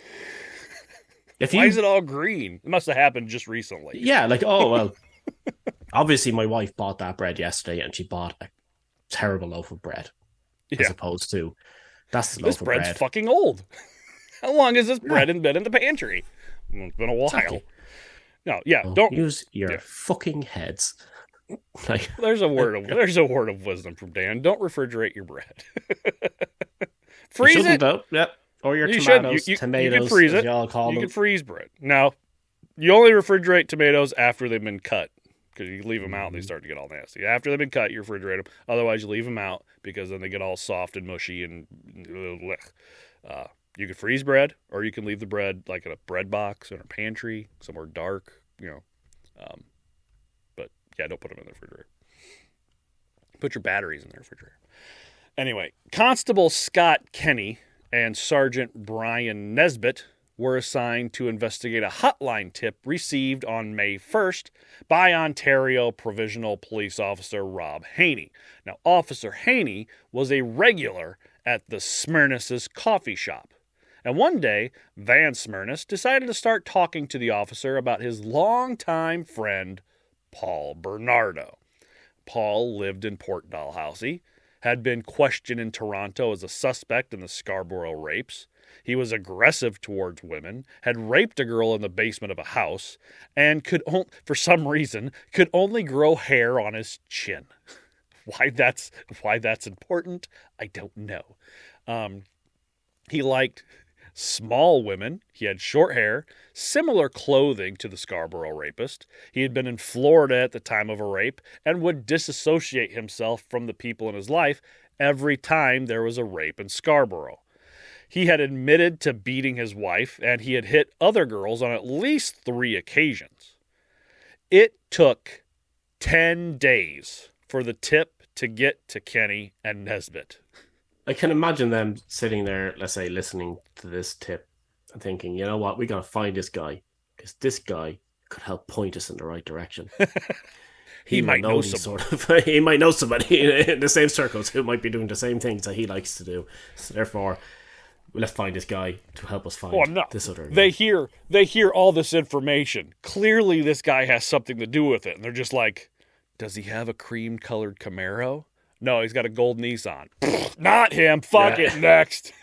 Why is it all green? It must have happened just recently. Yeah, like, oh, well, obviously my wife bought that bread yesterday and she bought a terrible loaf of bread as opposed to... This bread's fucking old. How long has this bread been in the pantry? It's been a while. Exactly. No, don't use your fucking heads. There's a word of wisdom from Dan. Don't refrigerate your bread. Freeze it. Yep. Or your tomatoes. Tomatoes. You can freeze it. Y'all call them. You can freeze bread. Now, you only refrigerate tomatoes after they've been cut. Because you leave them out, they start to get all nasty. After they've been cut, you refrigerate them. Otherwise, you leave them out because then they get all soft and mushy and you can freeze bread, or you can leave the bread like in a bread box in a pantry, somewhere dark, But yeah, don't put them in the refrigerator. Put your batteries in the refrigerator. Anyway, Constable Scott Kenny and Sergeant Brian Nesbitt were assigned to investigate a hotline tip received on May 1st by Ontario Provincial Police Officer Rob Haney. Now, Officer Haney was a regular at the Smyrnis' coffee shop. And one day, Van Smyrnis decided to start talking to the officer about his longtime friend, Paul Bernardo. Paul lived in Port Dalhousie, had been questioned in Toronto as a suspect in the Scarborough rapes. He was aggressive towards women, had raped a girl in the basement of a house, and for some reason, could only grow hair on his chin. Why that's important, I don't know. He liked Small women. He had short hair, similar clothing to the Scarborough rapist. He had been in Florida at the time of a rape and would disassociate himself from the people in his life every time there was a rape in Scarborough. He had admitted to beating his wife, and he had hit other girls on at least 3 occasions. It took 10 days for the tip to get to Kenny and Nesbitt. I can imagine them sitting there, let's say, listening to this tip and thinking, you know what, we got to find this guy because this guy could help point us in the right direction. He might know someone. He might know somebody in the same circles who might be doing the same things that he likes to do. So therefore, let's find this guy to help us find this other guy. They hear all this information. Clearly, this guy has something to do with it, and they're just like, "Does he have a cream-colored Camaro? No, he's got a gold Nissan. Not him. Fuck it. Next."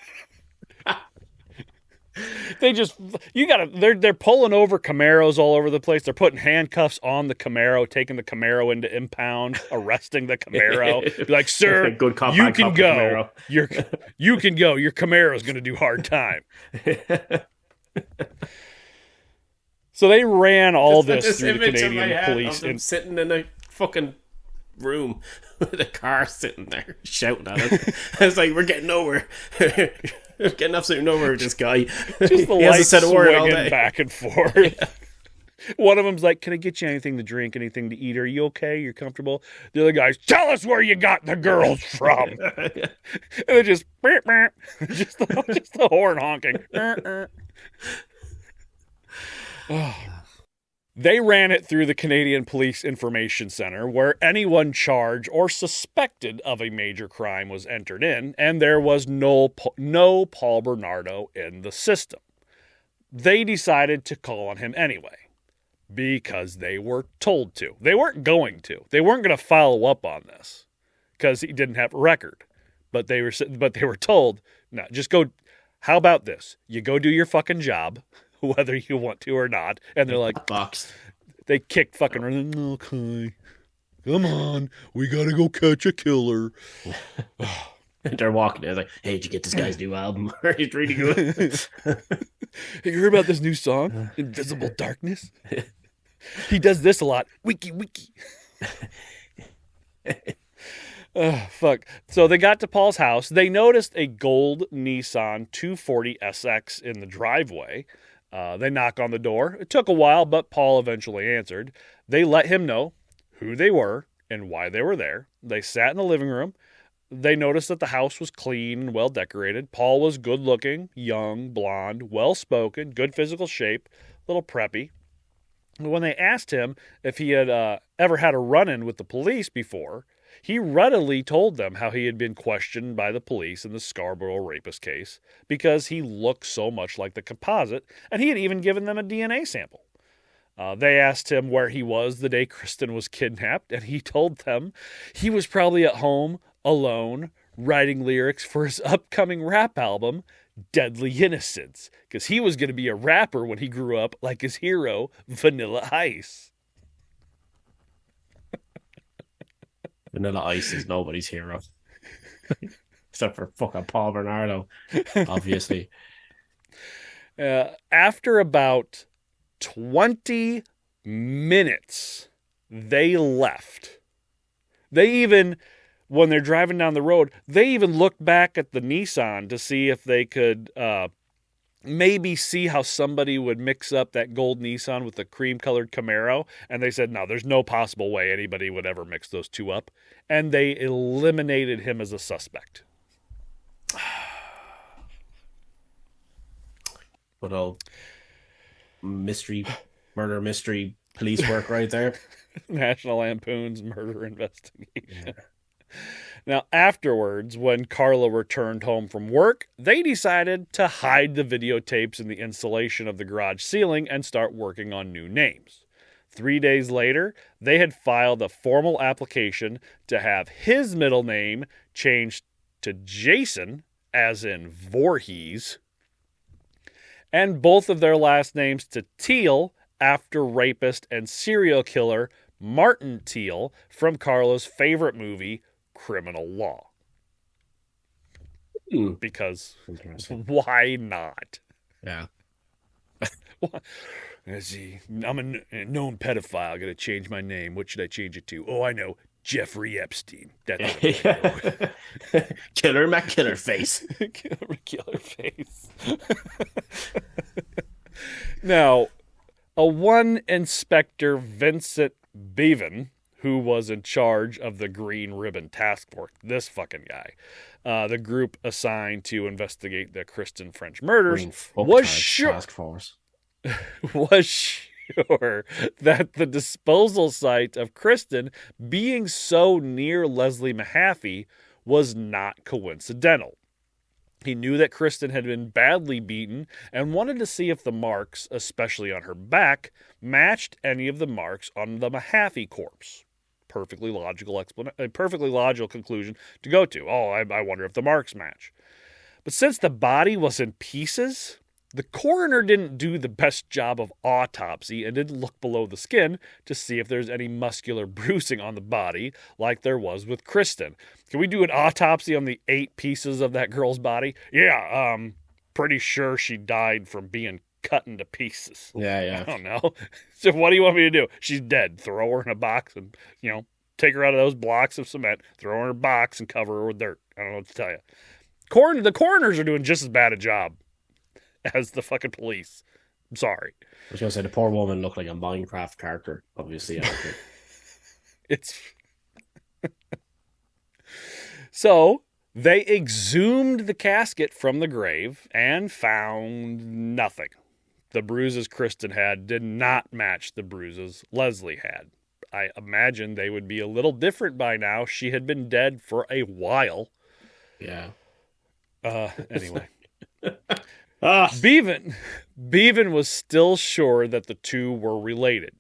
They're pulling over Camaros all over the place. They're putting handcuffs on the Camaro, taking the Camaro into impound, arresting the Camaro. Be like, "Sir, good cop, you can go. You can go. Your Camaro's going to do hard time." So they ran all this through the Canadian police. And sitting in a fucking room with a car sitting there shouting at him. It's like, we're getting nowhere. We're getting absolutely nowhere with this guy. Just the lights swinging back and forth. Yeah. One of them's like, "Can I get you anything to drink, anything to eat? Are you okay? You're comfortable?" The other guy's, "Tell us where you got the girls from." And it just the horn honking. They ran it through the Canadian Police Information Center, where anyone charged or suspected of a major crime was entered in, and there was no Paul Bernardo in the system. They decided to call on him anyway, because they were told to. They weren't going to. They weren't going to follow up on this, because he didn't have a record. But they were told, "No, just go. How about this? You go do your fucking job, whether you want to or not." And they're like, "Box." They kicked fucking running. "Okay, come on, we gotta go catch a killer." They're walking there like, "Hey, did you get this guy's new album? He's really good." "Have you heard about this new song, Invisible Darkness? He does this a lot. Wiki. Fuck. So they got to Paul's house. They noticed a gold Nissan 240 SX in the driveway. They knock on the door. It took a while, but Paul eventually answered. They let him know who they were and why they were there. They sat in the living room. They noticed that the house was clean and well decorated. Paul was good looking, young, blonde, well spoken, good physical shape, a little preppy. When they asked him if he had ever had a run-in with the police before, he readily told them how he had been questioned by the police in the Scarborough rapist case because he looked so much like the composite, and he had even given them a DNA sample. They asked him where he was the day Kristen was kidnapped, and he told them he was probably at home, alone, writing lyrics for his upcoming rap album, Deadly Innocence, because he was going to be a rapper when he grew up like his hero, Vanilla Ice. Vanilla Ice is nobody's hero. Except for fucking Paul Bernardo, obviously. After about 20 minutes, they left. When they're driving down the road, they even looked back at the Nissan to see if they could maybe see how somebody would mix up that gold Nissan with the cream-colored Camaro. And they said, no, there's no possible way anybody would ever mix those two up. And they eliminated him as a suspect. What old murder mystery police work right there. National Lampoon's murder investigation. Yeah. Now, afterwards, when Karla returned home from work, they decided to hide the videotapes in the insulation of the garage ceiling and start working on new names. 3 days later, they had filed a formal application to have his middle name changed to Jason, as in Voorhees, and both of their last names to Teal, after rapist and serial killer Martin Teal from Karla's favorite movie, Criminal Law. because why not? Yeah. Let's see. I'm a known pedophile. I got to change my name. What should I change it to? Oh, I know. Jeffrey Epstein. That's Killer McKiller Face. Killer Face. Now, a one Inspector Vincent Bevan, who was in charge of the Green Ribbon Task Force, this fucking guy, the group assigned to investigate the Kristen French murders, was sure that the disposal site of Kristen being so near Leslie Mahaffey was not coincidental. He knew that Kristen had been badly beaten and wanted to see if the marks, especially on her back, matched any of the marks on the Mahaffey corpse. Perfectly logical conclusion to go to. Oh, I wonder if the marks match. But since the body was in pieces, the coroner didn't do the best job of autopsy and didn't look below the skin to see if there's any muscular bruising on the body like there was with Kristen. Can we do an autopsy on the 8 pieces of that girl's body? Yeah, pretty sure she died from being cut into pieces. Yeah. I don't know. So what do you want me to do? She's dead. Throw her in a box and, take her out of those blocks of cement, throw her in a box and cover her with dirt. I don't know what to tell you. The coroners are doing just as bad a job as the fucking police. I'm sorry. I was going to say, the poor woman looked like a Minecraft character, obviously. It's... So, they exhumed the casket from the grave and found nothing. The bruises Kristen had did not match the bruises Leslie had. I imagine they would be a little different by now. She had been dead for a while. Yeah. Anyway. Bevan was still sure that the two were related.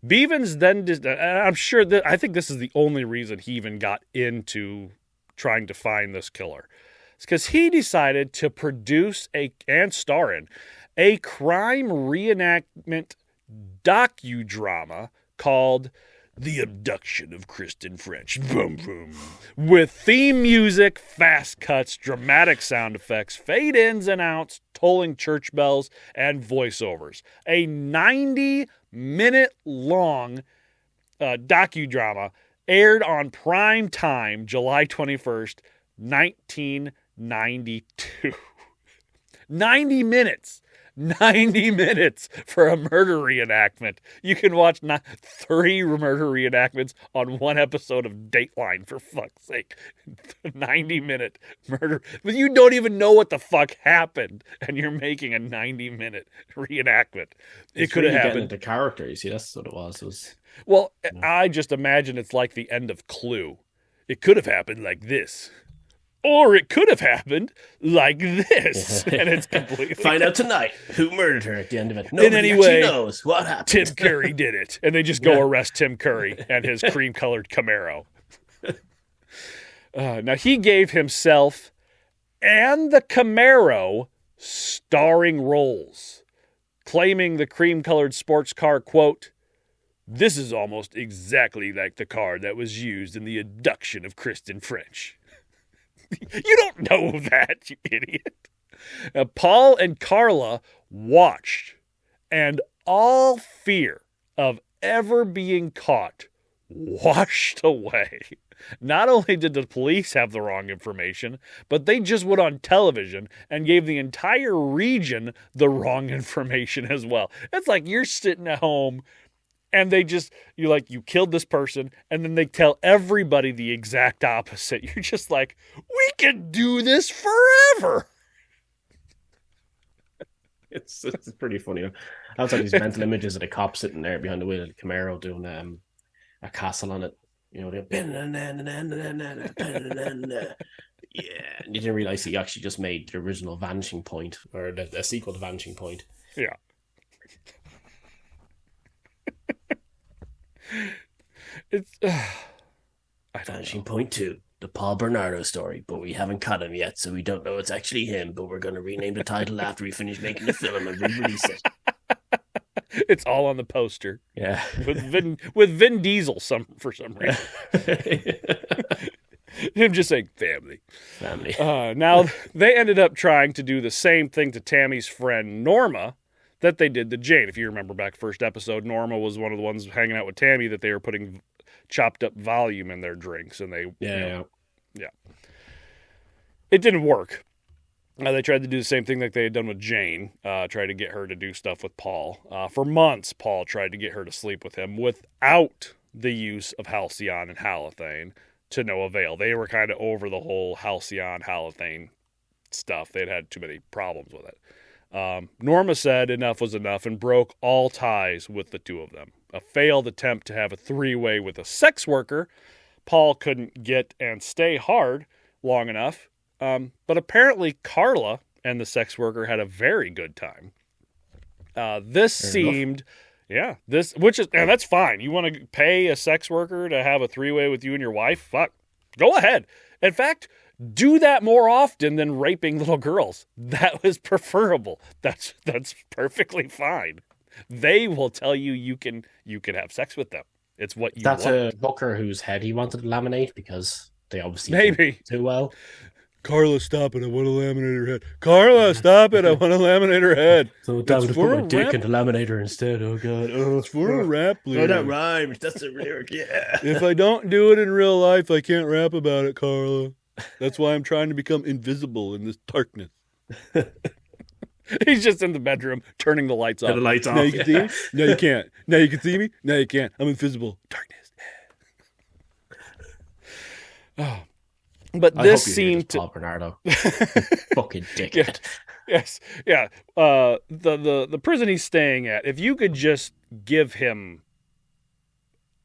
Bevan's then, I'm sure that, I think this is the only reason he even got into trying to find this killer. It's because he decided to produce and star in a crime reenactment docudrama called The Abduction of Kristen French. Boom, boom. With theme music, fast cuts, dramatic sound effects, fade-ins and outs, tolling church bells, and voiceovers. A 90-minute-long docudrama aired on prime time, July 21st, 1992. 90 minutes. 90 minutes for a murder reenactment. You can watch 3 murder reenactments on one episode of Dateline, for fuck's sake. 90-minute murder. But you don't even know what the fuck happened, and you're making a 90-minute reenactment. It could have happened. Into character, you see, that's what it was. Well, I just imagine it's like the end of Clue. It could have happened like this. Or it could have happened like this. And it's completely... Find out tonight who murdered her at the end of it. Nobody actually knows what happened. Tim Curry did it. And they just go arrest Tim Curry and his cream-colored Camaro. Now, he gave himself and the Camaro starring roles, claiming the cream-colored sports car, quote, "This is almost exactly like the car that was used in the abduction of Kristen French." You don't know that, you idiot. Now, Paul and Karla watched, and all fear of ever being caught washed away. Not only did the police have the wrong information, but they just went on television and gave the entire region the wrong information as well. It's like you're sitting at home and you killed this person, and then they tell everybody the exact opposite. You're just like, we can do this forever. It's pretty funny. I was like these mental images of the cop sitting there behind the wheel of the Camaro doing a castle on it. Yeah, and you didn't realize he actually just made the original Vanishing Point, or the sequel to Vanishing Point. Yeah. It's Vanishing Point 2, the Paul Bernardo story, but we haven't caught him yet, so we don't know it's actually him, but we're going to rename the title after we finish making the film and re-release it. It's all on the poster. Yeah. With Vin Diesel for some reason. Him just saying family. Family. Now, they ended up trying to do the same thing to Tammy's friend Norma that they did to Jane. If you remember back first episode, Norma was one of the ones hanging out with Tammy that they were putting chopped up volume in their drinks. And they, Yeah. It didn't work. They tried to do the same thing like they had done with Jane, tried to get her to do stuff with Paul. For months, Paul tried to get her to sleep with him without the use of halcyon and halothane, to no avail. They were kind of over the whole halcyon, halothane stuff. They'd had too many problems with it. Norma said enough was enough and broke all ties with the two of them. A failed attempt to have a three-way with a sex worker. Paul couldn't get and stay hard long enough. But apparently Karla and the sex worker had a very good time. This seemed, and that's fine. You want to pay a sex worker to have a three-way with you and your wife? Fuck, go ahead. In fact, do that more often than raping little girls. That was preferable. That's perfectly fine. They will tell you can have sex with them. It's what you want. That's a hooker whose head he wanted to laminate because they obviously maybe too well. Karla, stop it. I want to laminate her head. Karla, stop it. I want to laminate her head. So damn, to put my dick into laminator instead. Oh, God. Oh, it's for a rap lyric. Oh, that rhymes. That's a lyric, yeah. If I don't do it in real life, I can't rap about it, Karla. That's why I'm trying to become invisible in this darkness. He's just in the bedroom, turning the lights off. Turn the lights off. Now you can see me? No, you can't. Now you can see me? No, you can't. I'm invisible. Darkness. Oh. But this seemed to Paul Bernardo. Fucking dickhead. Yes. Yeah. The prison he's staying at, if you could just give him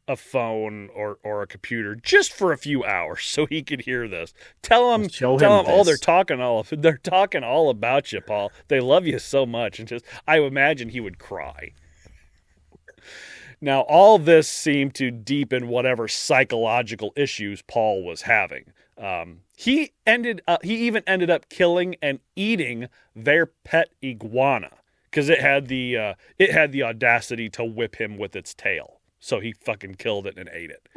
a phone or a computer just for a few hours so he could hear this. Tell him they're talking all about you, Paul. They love you so much, and just I imagine he would cry. Now, all this seemed to deepen whatever psychological issues Paul was having. He even ended up killing and eating their pet iguana because it had the audacity to whip him with its tail. So he fucking killed it and ate it.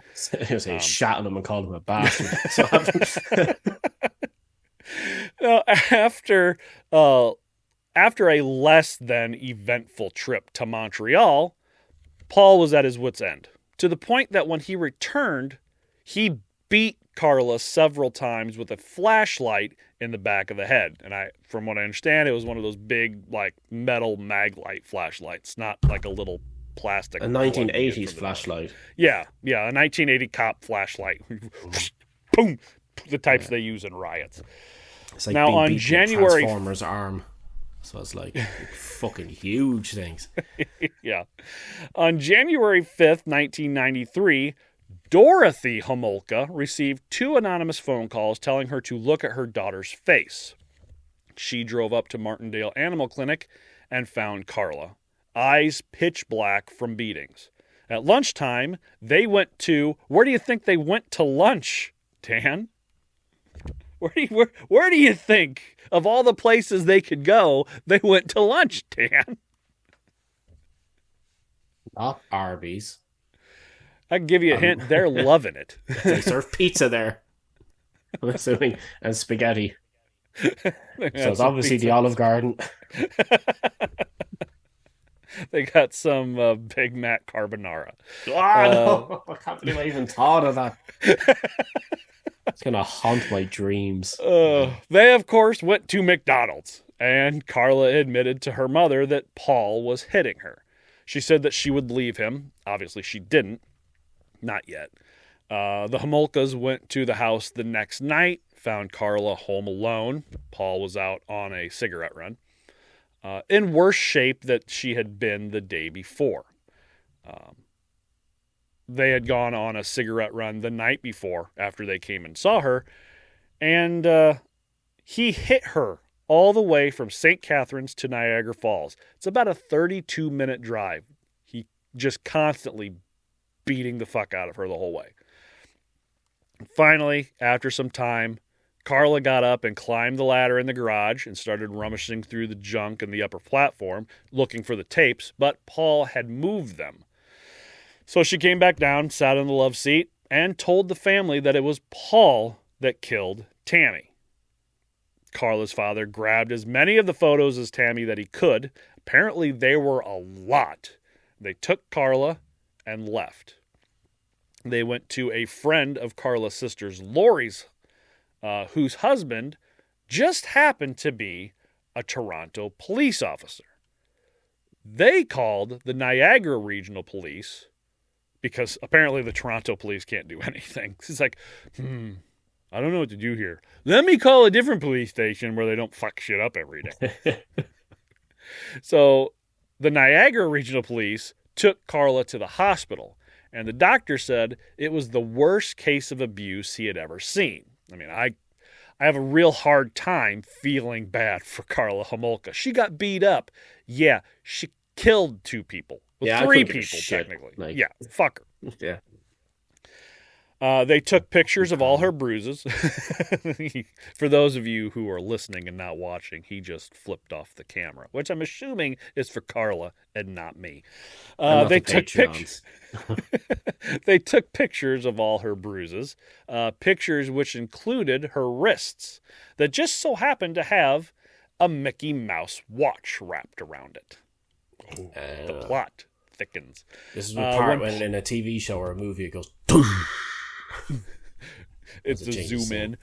He shot at him and called him a bastard. Now, after a less than eventful trip to Montreal, Paul was at his wit's end, to the point that when he returned, he beat Karla several times with a flashlight in the back of the head. And from what I understand, it was one of those big, like, metal Maglite flashlights, not like a little plastic. A 1980s flashlight. Yeah, a 1980 cop flashlight. Boom! The types they use in riots. It's like now on January Transformer's arm. So it's like fucking huge things. Yeah. On January 5th, 1993, Dorothy Homolka received 2 anonymous phone calls telling her to look at her daughter's face. She drove up to Martindale Animal Clinic and found Karla, eyes pitch black from beatings. At lunchtime, they went to... Where do you think they went to lunch, Dan? Where do you think, of all the places they could go, they went to lunch, Dan? Not Arby's. I can give you a hint. They're loving it. They serve pizza there. I'm assuming. And spaghetti. So it's obviously the Olive Garden. They got some Big Mac carbonara. No! I can't believe I even thought of that. It's going to haunt my dreams. They, of course, went to McDonald's, and Karla admitted to her mother that Paul was hitting her. She said that she would leave him. Obviously, she didn't. Not yet. The Homolkas went to the house the next night, found Karla home alone. Paul was out on a cigarette run. In worse shape that she had been the day before. They had gone on a cigarette run the night before after they came and saw her, and he hit her all the way from St. Catharines to Niagara Falls. It's about a 32-minute drive. He just constantly beating the fuck out of her the whole way. Finally, after some time, Karla got up and climbed the ladder in the garage and started rummaging through the junk in the upper platform, looking for the tapes, but Paul had moved them. So she came back down, sat in the love seat, and told the family that it was Paul that killed Tammy. Karla's father grabbed as many of the photos as Tammy that he could. Apparently, there were a lot. They took Karla and left. They went to a friend of Karla's sister's, Lori's, whose husband just happened to be a Toronto police officer. They called the Niagara Regional Police because apparently the Toronto police can't do anything. It's like, I don't know what to do here. Let me call a different police station where they don't fuck shit up every day. So the Niagara Regional Police took Karla to the hospital, and the doctor said it was the worst case of abuse he had ever seen. I mean, I have a real hard time feeling bad for Karla Homolka. She got beat up. Yeah, she killed 2 people. Well, 3 people, technically. Like, yeah, fuck her. Yeah. They took pictures of all her bruises. For those of you who are listening and not watching, he just flipped off the camera, which I'm assuming is for Karla and not me. They took pictures. They took pictures of all her bruises, pictures which included her wrists that just so happened to have a Mickey Mouse watch wrapped around it. The plot thickens. This is the part when in a TV show or a movie it goes. It's a zoom in.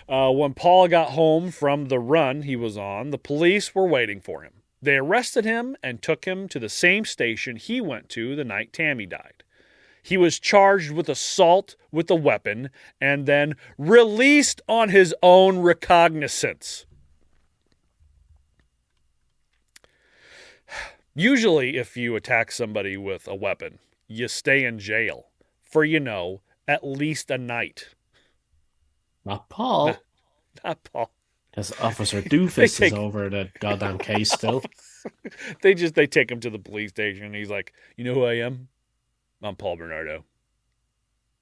When Paul got home from the run he was on, the police were waiting for him. They arrested him and took him to the same station he went to the night Tammy died. He was charged with assault with a weapon and then released on his own recognizance. Usually, if you attack somebody with a weapon, you stay in jail for, at least a night. Not Paul. Not Paul. As Officer Doofus is over the goddamn case still. They take him to the police station and he's like, you know who I am? I'm Paul Bernardo.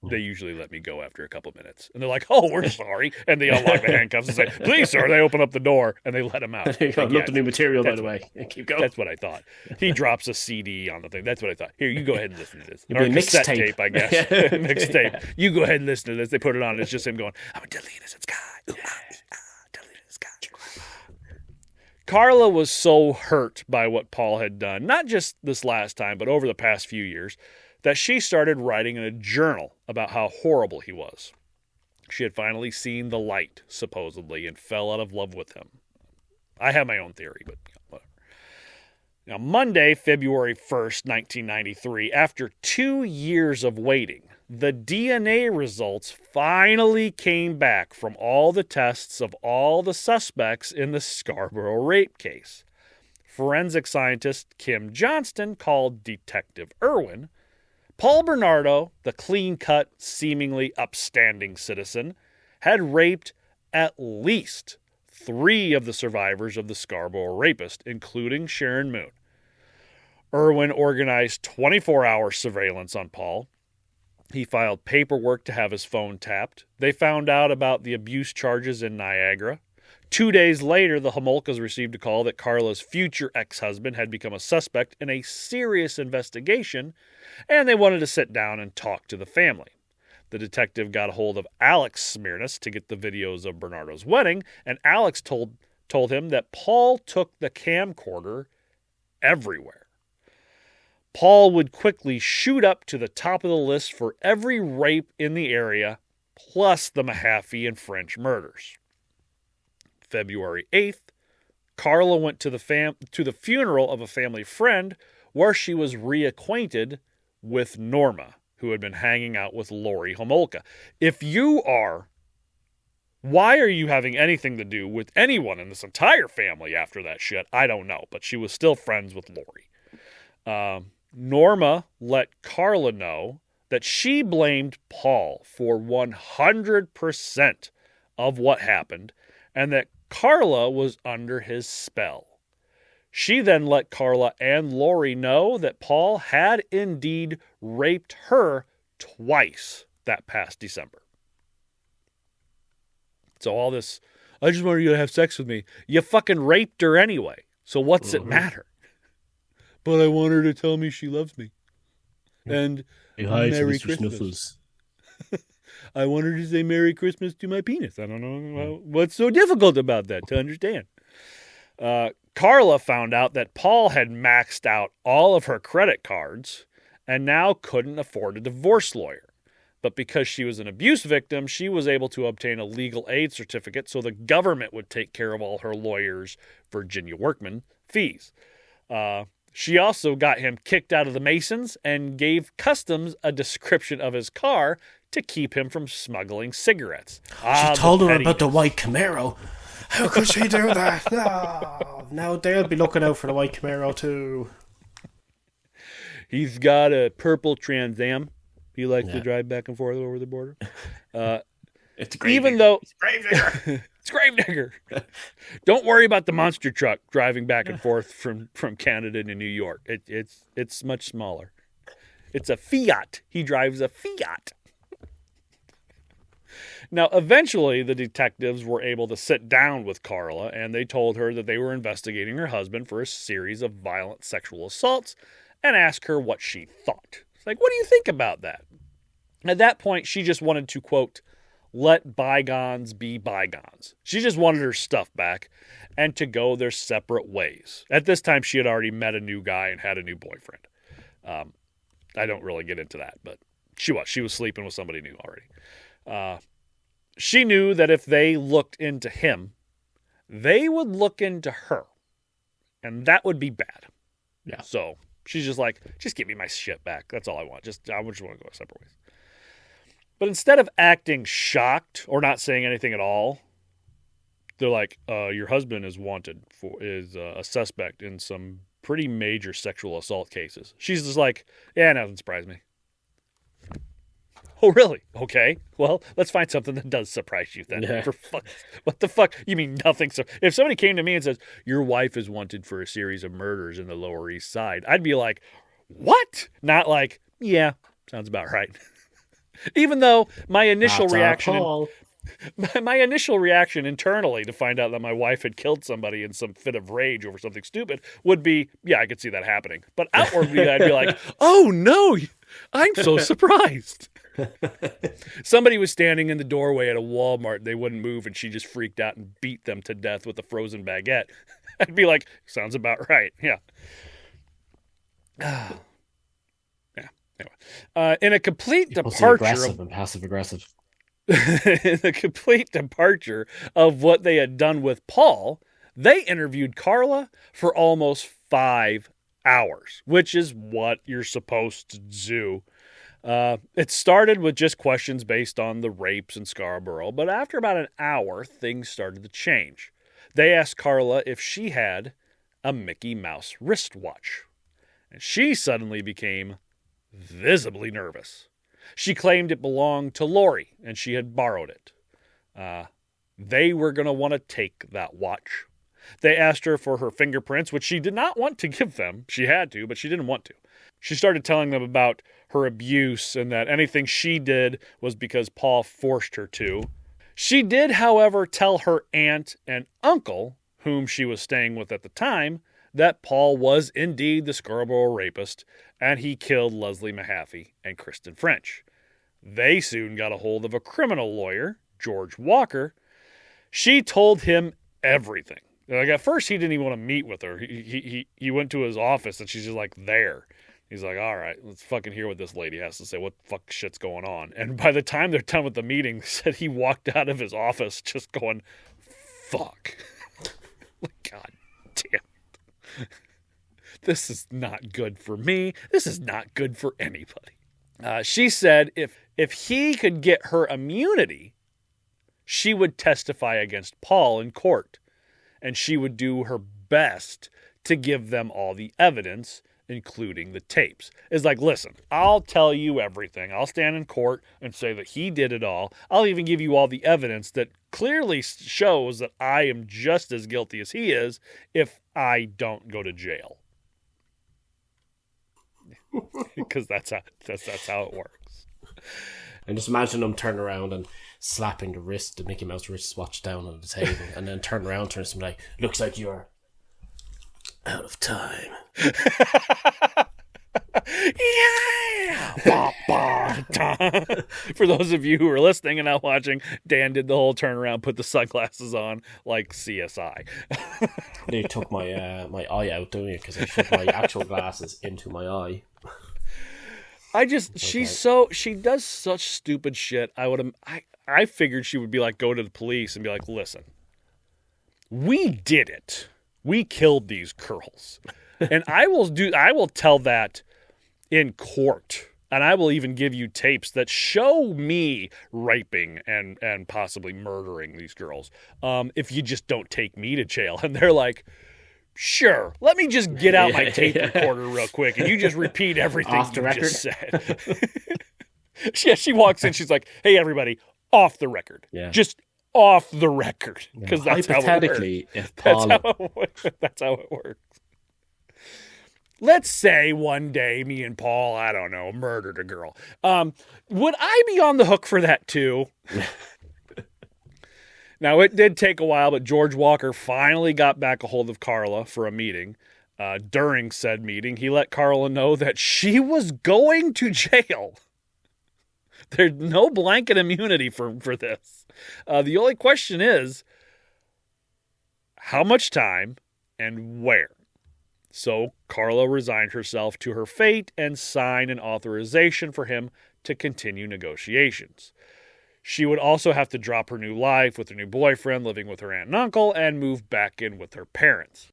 They usually let me go after a couple minutes. And they're like, oh, we're sorry. And they unlock the handcuffs and say, please, sir. They open up the door and they let him out. Look the new material, by the way. Keep going. That's what I thought. He drops a CD on the thing. That's what I thought. Here, you go ahead and listen to this. Or a cassette tape, I guess. Mixtape. You go ahead and listen to this. They put it on. And it's just him going, I'm a deadly innocent sky. Deadly innocent sky. Karla was so hurt by what Paul had done, not just this last time, but over the past few years, that she started writing in a journal about how horrible he was. She had finally seen the light, supposedly, and fell out of love with him. I have my own theory, but whatever. Now, Monday, February 1st, 1993, after 2 years of waiting, the DNA results finally came back from all the tests of all the suspects in the Scarborough rape case. Forensic scientist Kim Johnston called Detective Irwin. Paul Bernardo, the clean-cut, seemingly upstanding citizen, had raped at least 3 of the survivors of the Scarborough rapist, including Sharon Moon. Irwin organized 24-hour surveillance on Paul. He filed paperwork to have his phone tapped. They found out about the abuse charges in Niagara. 2 days later, the Homolkas received a call that Karla's future ex-husband had become a suspect in a serious investigation, and they wanted to sit down and talk to the family. The detective got a hold of Alex Smirnis to get the videos of Bernardo's wedding, and Alex told him that Paul took the camcorder everywhere. Paul would quickly shoot up to the top of the list for every rape in the area, plus the Mahaffey and French murders. February 8th, Karla went to the funeral of a family friend where she was reacquainted with Norma, who had been hanging out with Lori Homolka. If you are, why are you having anything to do with anyone in this entire family after that shit? I don't know, but she was still friends with Lori. Norma let Karla know that she blamed Paul for 100% of what happened and that Karla was under his spell. She then let Karla and Lori know that Paul had indeed raped her twice that past December. So all this, I just wanted you to have sex with me. You fucking raped her anyway. So what's it matter? But I want her to tell me she loves me. And Merry Christmas. I want her to say Merry Christmas to my penis. I don't know what's so difficult about that to understand. Karla found out that Paul had maxed out all of her credit cards and now couldn't afford a divorce lawyer. But because she was an abuse victim, she was able to obtain a legal aid certificate so the government would take care of all her lawyer's, Virginia Workman, fees. She also got him kicked out of the Masons and gave Customs a description of his car to keep him from smuggling cigarettes. She told him about the white Camaro. How could she do that? No. Now they'll be looking out for the white Camaro too. He's got a purple Trans Am. He likes to drive back and forth over the border. It's a Gravedigger. It's Gravedigger. Don't worry about the monster truck driving back and forth from Canada to New York. It's much smaller. It's a Fiat. He drives a Fiat. Now, eventually, the detectives were able to sit down with Karla, and they told her that they were investigating her husband for a series of violent sexual assaults and asked her what she thought. It's like, what do you think about that? At that point, she just wanted to, quote, let bygones be bygones. She just wanted her stuff back and to go their separate ways. At this time, she had already met a new guy and had a new boyfriend. I don't really get into that, but she was sleeping with somebody new already. She knew that if they looked into him, they would look into her, and that would be bad. Yeah. So she's just like, just give me my shit back. That's all I want. I just want to go separate ways. But instead of acting shocked or not saying anything at all, they're like, your husband is wanted is a suspect in some pretty major sexual assault cases. She's just like, yeah, nothing surprised me. Oh, really? Okay. Well, let's find something that does surprise you then. Yeah. What the fuck? You mean nothing? So if somebody came to me and says, your wife is wanted for a series of murders in the Lower East Side, I'd be like, what? Not like, yeah, sounds about right. Even though my initial reaction internally to find out that my wife had killed somebody in some fit of rage over something stupid would be, yeah, I could see that happening. But outwardly, I'd be like, oh, no, I'm so surprised. Somebody was standing in the doorway at a Walmart. They wouldn't move, and she just freaked out and beat them to death with a frozen baguette. I'd be like, sounds about right. Yeah. Anyway, in a complete departure aggressive and passive aggressive. In a complete departure of what they had done with Paul, they interviewed Karla for almost 5 hours, which is what you're supposed to do. It started with just questions based on the rapes in Scarborough, but after about an hour, things started to change. They asked Karla if she had a Mickey Mouse wristwatch, and she suddenly became visibly nervous. She claimed it belonged to Lori, and she had borrowed it. They were going to want to take that watch. They asked her for her fingerprints, which she did not want to give them. She had to, but she didn't want to. She started telling them about her abuse and that anything she did was because Paul forced her to. She did, however, tell her aunt and uncle, whom she was staying with at the time, that Paul was indeed the Scarborough rapist, and he killed Leslie Mahaffey and Kristen French. They soon got a hold of a criminal lawyer, George Walker. She told him everything. Like, at first, he didn't even want to meet with her. He went to his office, and she's just like there. He's like, all right, let's fucking hear what this lady has to say. What the fuck shit's going on? And by the time they're done with the meeting, said he walked out of his office just going, fuck. God damn. This is not good for me. This is not good for anybody. She said if he could get her immunity, she would testify against Paul in court, and she would do her best to give them all the evidence, including the tapes. It's like, listen, I'll tell you everything. I'll stand in court and say that he did it all. I'll even give you all the evidence that clearly shows that I am just as guilty as he is if I don't go to jail. Because that's how it works. And just imagine them turning around and slapping the Mickey Mouse wristwatch down on the table, and then turn around, turn to somebody like, looks like you're out of time. Yeah! Bah, bah, da. For those of you who are listening and not watching, Dan did the whole turnaround, put the sunglasses on like CSI. They took my my eye out, don't you? Because I shoved my actual glasses into my eye. She does such stupid shit. I figured she would be like, go to the police and be like, listen, we did it. We killed these girls. And I will tell that in court. And I will even give you tapes that show me raping and possibly murdering these girls. If you just don't take me to jail. And they're like, sure, let me just get out my tape recorder real quick and you just repeat everything off the you record. just said. Yeah, she walks in, she's like, hey, everybody, off the record. Yeah. Just off the record. Because that's how it works. If Paul... That's how it works. Let's say one day me and Paul, I don't know, murdered a girl. Would I be on the hook for that too? Now, it did take a while, but George Walker finally got back a hold of Karla for a meeting. During said meeting, he let Karla know that she was going to jail. There's no blanket immunity for this. The only question is, how much time and where? So Karla resigned herself to her fate and signed an authorization for him to continue negotiations. She would also have to drop her new life with her new boyfriend, living with her aunt and uncle, and move back in with her parents.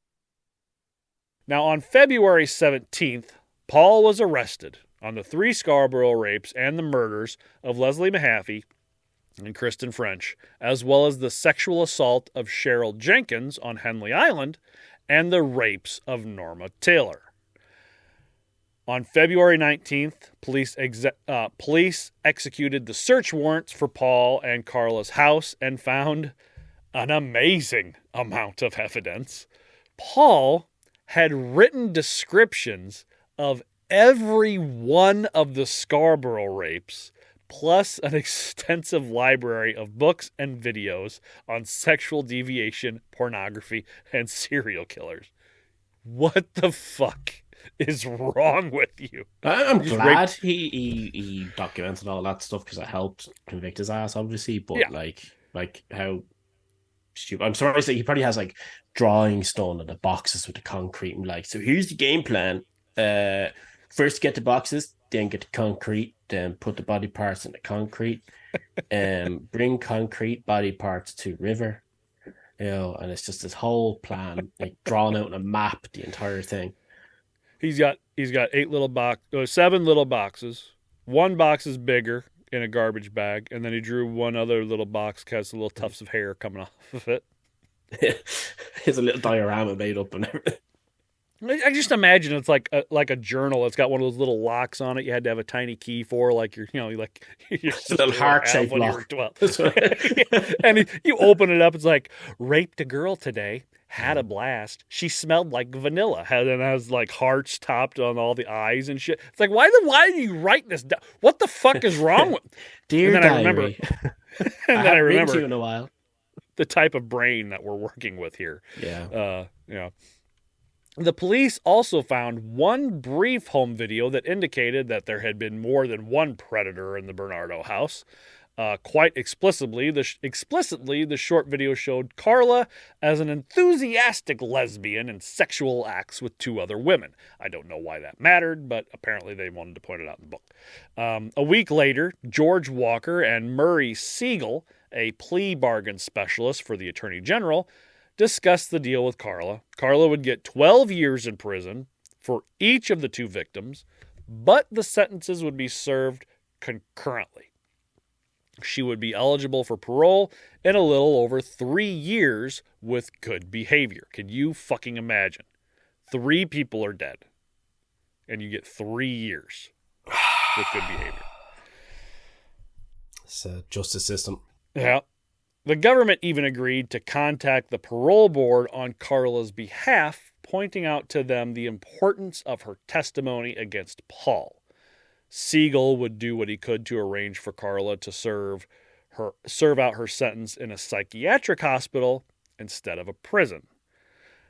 Now, on February 17th, Paul was arrested on the 3 Scarborough rapes and the murders of Leslie Mahaffey and Kristen French, as well as the sexual assault of Cheryl Jenkins on Henley Island and the rapes of Norma Taylor. On February 19th, police executed the search warrants for Paul and Karla's house and found an amazing amount of evidence. Paul had written descriptions of every one of the Scarborough rapes, plus an extensive library of books and videos on sexual deviation, pornography, and serial killers. What the fuck is wrong with you? I'm glad he documented all that stuff because it helped convict his ass, obviously. But yeah. like how stupid. I'm sorry to say he probably has like drawings done of the boxes with the concrete and like, so here's the game plan. First get the boxes, then get the concrete, then put the body parts in the concrete, and bring concrete body parts to river. You know, and it's just this whole plan, like drawn out on a map, the entire thing. He's got 7 little boxes. One box is bigger in a garbage bag, and then he drew one other little box that has little tufts of hair coming off of it. It's a little diorama made up and everything. I just imagine it's like a journal. It's got one of those little locks on it. You had to have a tiny key for, like your little heart-shaped lock. And you open it up. It's like, raped a girl today. Had a blast. She smelled like vanilla. Has like hearts topped on all the eyes and shit. It's like, why do you write this down? What the fuck is wrong with? Dear and then diary. I remember you in a while. The type of brain that we're working with here. Yeah. The police also found one brief home video that indicated that there had been more than one predator in the Bernardo house. Quite explicitly, the short video showed Karla as an enthusiastic lesbian in sexual acts with 2 other women. I don't know why that mattered, but apparently they wanted to point it out in the book. A week later, George Walker and Murray Siegel, a plea bargain specialist for the Attorney General, discussed the deal with Karla. Karla would get 12 years in prison for each of the 2 victims, but the sentences would be served concurrently. She would be eligible for parole in a little over 3 years with good behavior. Can you fucking imagine? 3 people are dead, and you get 3 years with good behavior. It's a justice system. Yeah. The government even agreed to contact the parole board on Karla's behalf, pointing out to them the importance of her testimony against Paul. Siegel would do what he could to arrange for Karla to serve out her sentence in a psychiatric hospital instead of a prison.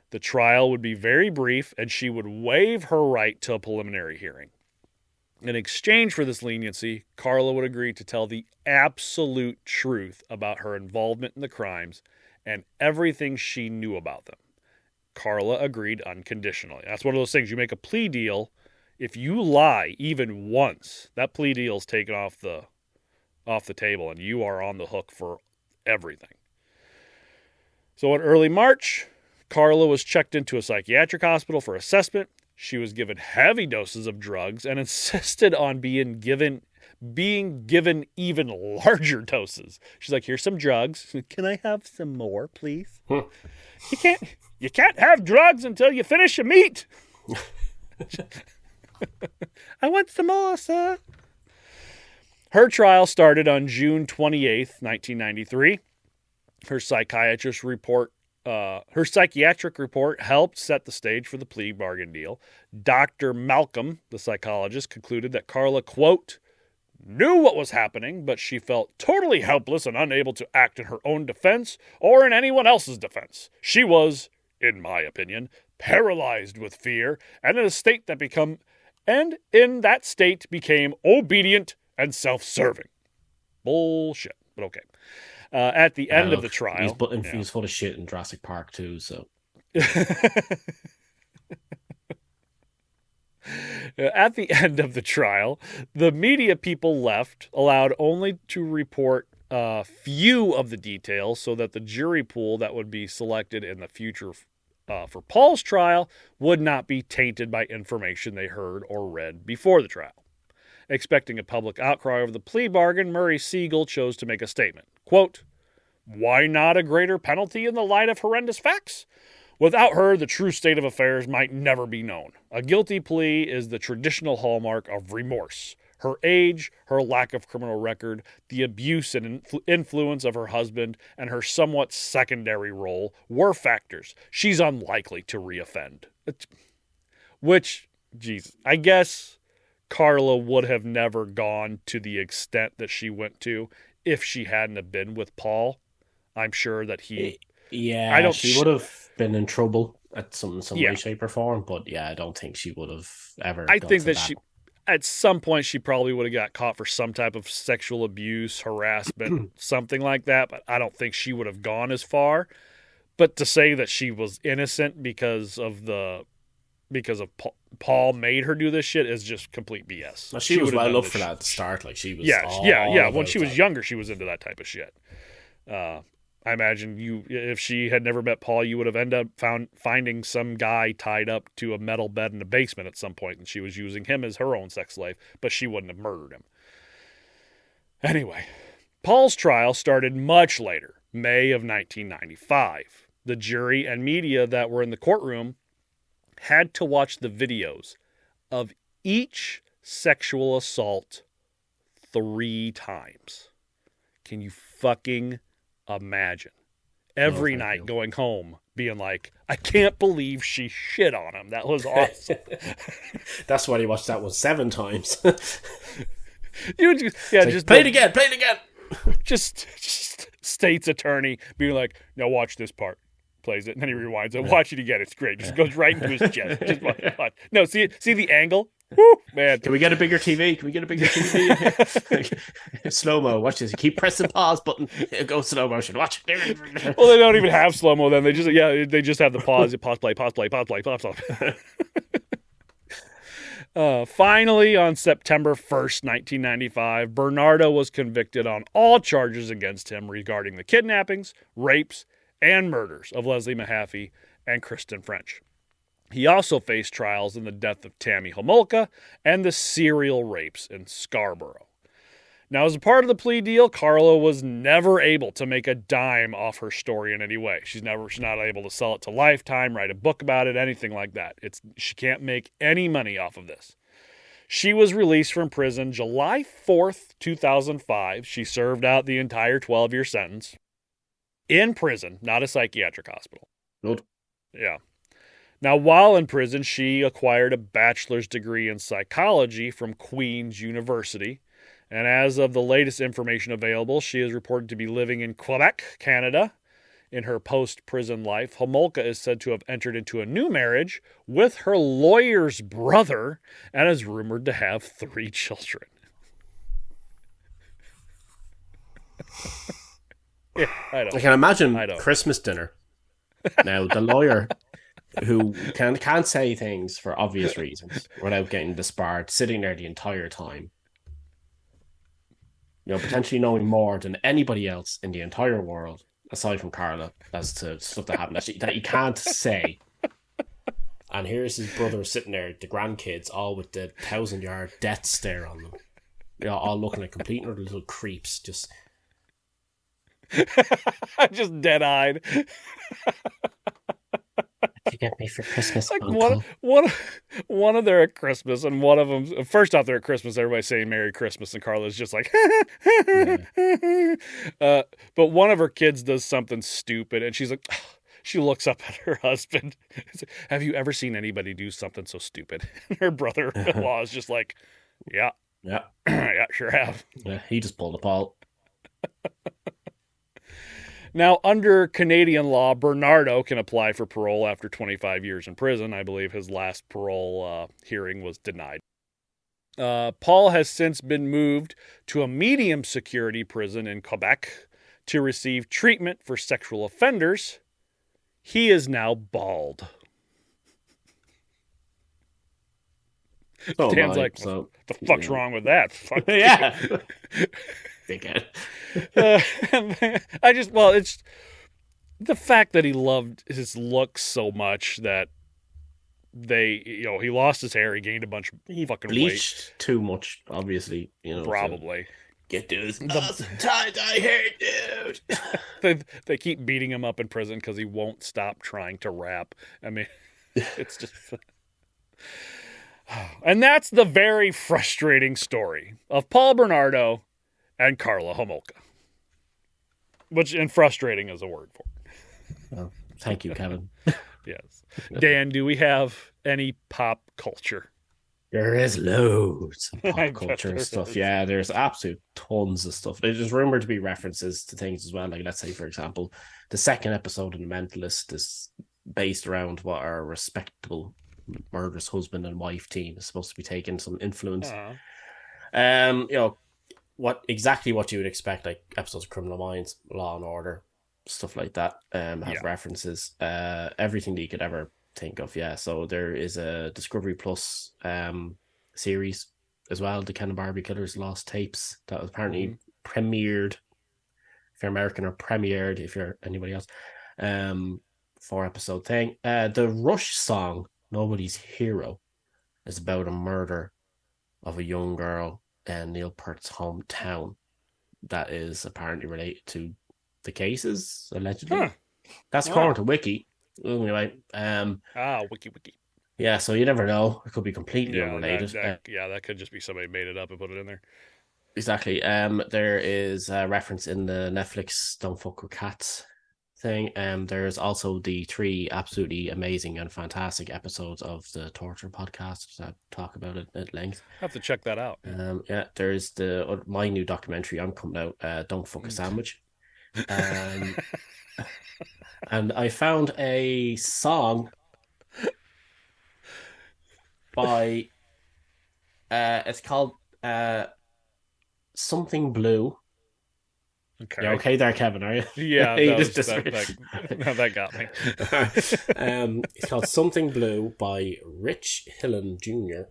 The trial would be very brief, and she would waive her right to a preliminary hearing. In exchange for this leniency, Karla would agree to tell the absolute truth about her involvement in the crimes and everything she knew about them. Karla agreed unconditionally. That's one of those things. You make a plea deal. If you lie even once, that plea deal is taken off the table and you are on the hook for everything. So in early March, Karla was checked into a psychiatric hospital for assessment. She was given heavy doses of drugs and insisted on being given even larger doses. She's like, here's some drugs. Can I have some more, please? You can't have drugs until you finish your meat. I want some more, sir. Her trial started on June 28th, 1993. Her psychiatric report helped set the stage for the plea bargain deal. Dr. Malcolm, the psychologist, concluded that Karla, quote, knew what was happening, but she felt totally helpless and unable to act in her own defense or in anyone else's defense. She was, in my opinion, paralyzed with fear and in that state became obedient and self-serving. Bullshit, but okay. At the end of the trial... He's full of shit in Jurassic Park too, so... At the end of the trial, the media people left, allowed only to report a few of the details so that the jury pool that would be selected in the future for Paul's trial would not be tainted by information they heard or read before the trial. Expecting a public outcry over the plea bargain, Murray Siegel chose to make a statement. Quote, why not a greater penalty in the light of horrendous facts? Without her, the true state of affairs might never be known. A guilty plea is the traditional hallmark of remorse. Her age, her lack of criminal record, the abuse and influence of her husband, and her somewhat secondary role were factors. She's unlikely to reoffend. Which, Jesus, I guess Karla would have never gone to the extent that she went to if she hadn't have been with Paul. I'm sure that he... Yeah, she would have been in trouble at some way, shape, or form. But yeah, I don't think she would have ever. I think that she, at some point, she probably would have got caught for some type of sexual abuse, harassment, something like that. But I don't think she would have gone as far. But to say that she was innocent because of Paul made her do this shit is just complete BS. Well, she was well up for that at the start. Like she was. Yeah. When she was younger, she was into that type of shit. I imagine if she had never met Paul, you would have ended up finding some guy tied up to a metal bed in the basement at some point, and she was using him as her own sex slave, but she wouldn't have murdered him. Anyway, Paul's trial started much later, May of 1995. The jury and media that were in the courtroom had to watch the videos of each sexual assault 3 times. Can you fucking imagine? Every night going home being like, I can't believe she shit on him. That was awesome. That's why you watched that one 7 times. You just play it again. Just state's attorney being like, now watch this part. Plays it, and then he rewinds it. Watch it again. It's great. Just goes right into his chest. Just watch. No, see the angle? Woo, man. Can we get a bigger TV? Slow-mo. Watch this. You keep pressing pause button. It goes slow motion. Watch it. Well, they don't even have slow-mo then. They just have the pause. Pause, play. Finally, on September 1st, 1995, Bernardo was convicted on all charges against him regarding the kidnappings, rapes, and murders of Leslie Mahaffey and Kristen French. He also faced trials in the death of Tammy Homolka and the serial rapes in Scarborough. Now, as a part of the plea deal, Karla was never able to make a dime off her story in any way. She's not able to sell it to Lifetime, write a book about it, anything like that. She can't make any money off of this. She was released from prison July 4th, 2005. She served out the entire 12-year sentence. In prison, not a psychiatric hospital. Good. Yeah. Now, while in prison, she acquired a bachelor's degree in psychology from Queen's University. And as of the latest information available, she is reported to be living in Quebec, Canada, In her post-prison life, Homolka is said to have entered into a new marriage with her lawyer's brother and is rumored to have 3 children. Yeah, I can imagine Christmas dinner. Now, the lawyer, who can't say things for obvious reasons without getting disbarred, sitting there the entire time. Potentially knowing more than anybody else in the entire world, aside from Karla, as to stuff that happened that he can't say. And here's his brother sitting there, the grandkids, all with the 1,000-yard death stare on them. All looking like complete and utter little creeps, just dead-eyed. What did you get me for Christmas, like Uncle? One of them at Christmas, and one of them, first off, they're at Christmas, everybody's saying Merry Christmas, and Karla's just like, but one of her kids does something stupid, and she's like, she looks up at her husband. Have you ever seen anybody do something so stupid? And her brother-in-law is just like, yeah, yeah, sure have. Yeah, he just pulled a Paul. Now, under Canadian law, Bernardo can apply for parole after 25 years in prison. I believe his last parole hearing was denied. Paul has since been moved to a medium security prison in Quebec to receive treatment for sexual offenders. He is now bald. Dan's like, what the fuck's wrong with that? Fuck yeah. Dickhead. It's the fact that he loved his look so much that he lost his hair, he gained a bunch of fucking bleached weight. Too much, obviously, probably. Get those tie-dye hair, dude. They keep beating him up in prison because he won't stop trying to rap. I mean, it's just... And that's the very frustrating story of Paul Bernardo and Karla Homolka. And frustrating is a word for it. Well, thank you, Kevin. Yes. Dan, do we have any pop culture? There is loads of pop culture stuff. Is. Yeah, there's absolute tons of stuff. There's rumored to be references to things as well. Like, let's say, for example, the second episode of The Mentalist is based around what our respectable murderous husband and wife team is supposed to be taking some influence. What you would expect, like episodes of Criminal Minds, Law and Order, stuff like that, have references. Everything that you could ever think of. Yeah, so there is a Discovery Plus series as well, the Ken and Barbie Killers Lost Tapes, that was apparently premiered, if you're American, or premiered if you're anybody else. 4-episode thing. The Rush song Nobody's Hero is about a murder of a young girl in Neil Peart's hometown that is apparently related to the cases, allegedly. That's according to Wiki. Anyway, Wiki. Yeah, so you never know. It could be completely unrelated. That could just be somebody made it up and put it in there. Exactly. There is a reference in the Netflix Don't Fuck With Cats thing. There's also the 3 absolutely amazing and fantastic episodes of the Torture podcast that talk about it at length. I have to check that out. There's my new documentary I'm coming out, Don't Fuck a Sandwich. And I found a song by it's called Something Blue. Okay. You're okay there, Kevin, are you? Yeah, that got me. It's called Something Blue by Rich Hillen Jr.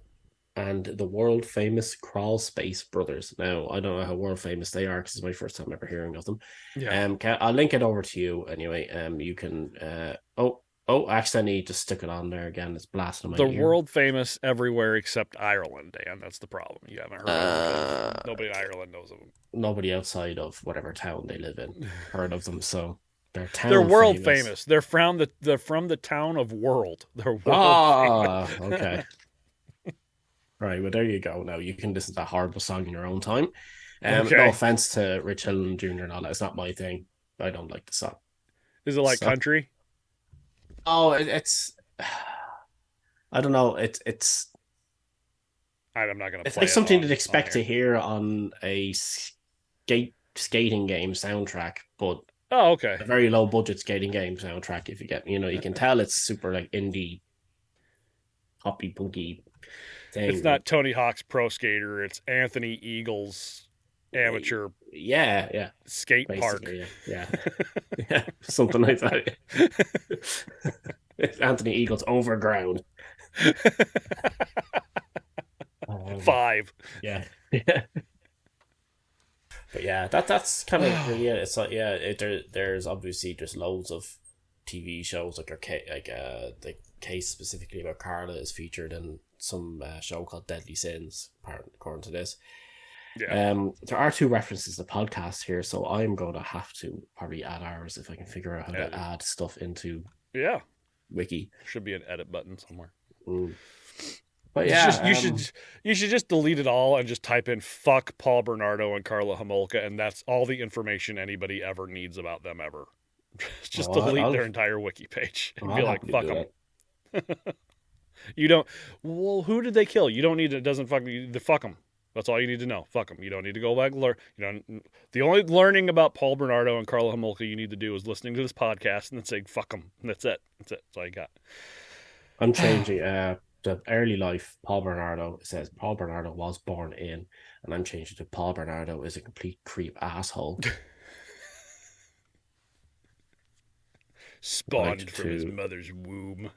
and the world famous Crawl Space Brothers. Now, I don't know how world famous they are because it's my first time ever hearing of them. Yeah. I'll link it over to you anyway. You can actually, I need to stick it on there again. It's blasting my ear. The world famous everywhere except Ireland, Dan. That's the problem. You haven't heard of them. Nobody in Ireland knows of them. Nobody outside of whatever town they live in heard of them. So they're world famous. They're from the town of World. They're world famous. Okay. Right, well, there you go. Now you can listen to that horrible song in your own time. No offense to Rich Hillen Jr. and all that. It's not my thing. I don't like the song. Is it like country? Oh, it's. I don't know. It's. I'm not gonna. It's like something you'd expect to hear on a skating game soundtrack, but Oh, okay. A very low budget skating game soundtrack. If you get, you can tell it's super like indie, hoppy, punky thing. It's not Tony Hawk's Pro Skater. It's Anthony Eagle's amateur. Yeah. Skate Basically, park. Yeah. Yeah, something like that. It's Anthony Eagle's Overground. 5. Yeah. But yeah, that's kind of it's like there's obviously just loads of TV shows like the case specifically about Karla is featured in some show called Deadly Sins, according to this. Yeah. There are 2 references to podcasts here, so I'm going to have to probably add ours if I can figure out how to add stuff into Wiki. Should be an edit button somewhere. But yeah, you should just delete it all and just type in "fuck Paul Bernardo and Karla Homolka," and that's all the information anybody ever needs about them ever. Just delete their entire wiki page and be like, "Fuck them." You don't. Well, who did they kill? You don't need. It doesn't fuck you. Fuck them. That's all you need to know. Fuck them. You don't need to go back and learn. The only learning about Paul Bernardo and Karla Homolka you need to do is listening to this podcast and then saying "fuck them." And that's it. That's all you got. I'm changing. The early life, Paul Bernardo, it says Paul Bernardo was born in, and I'm changing to Paul Bernardo is a complete creep asshole. Spawned from his mother's womb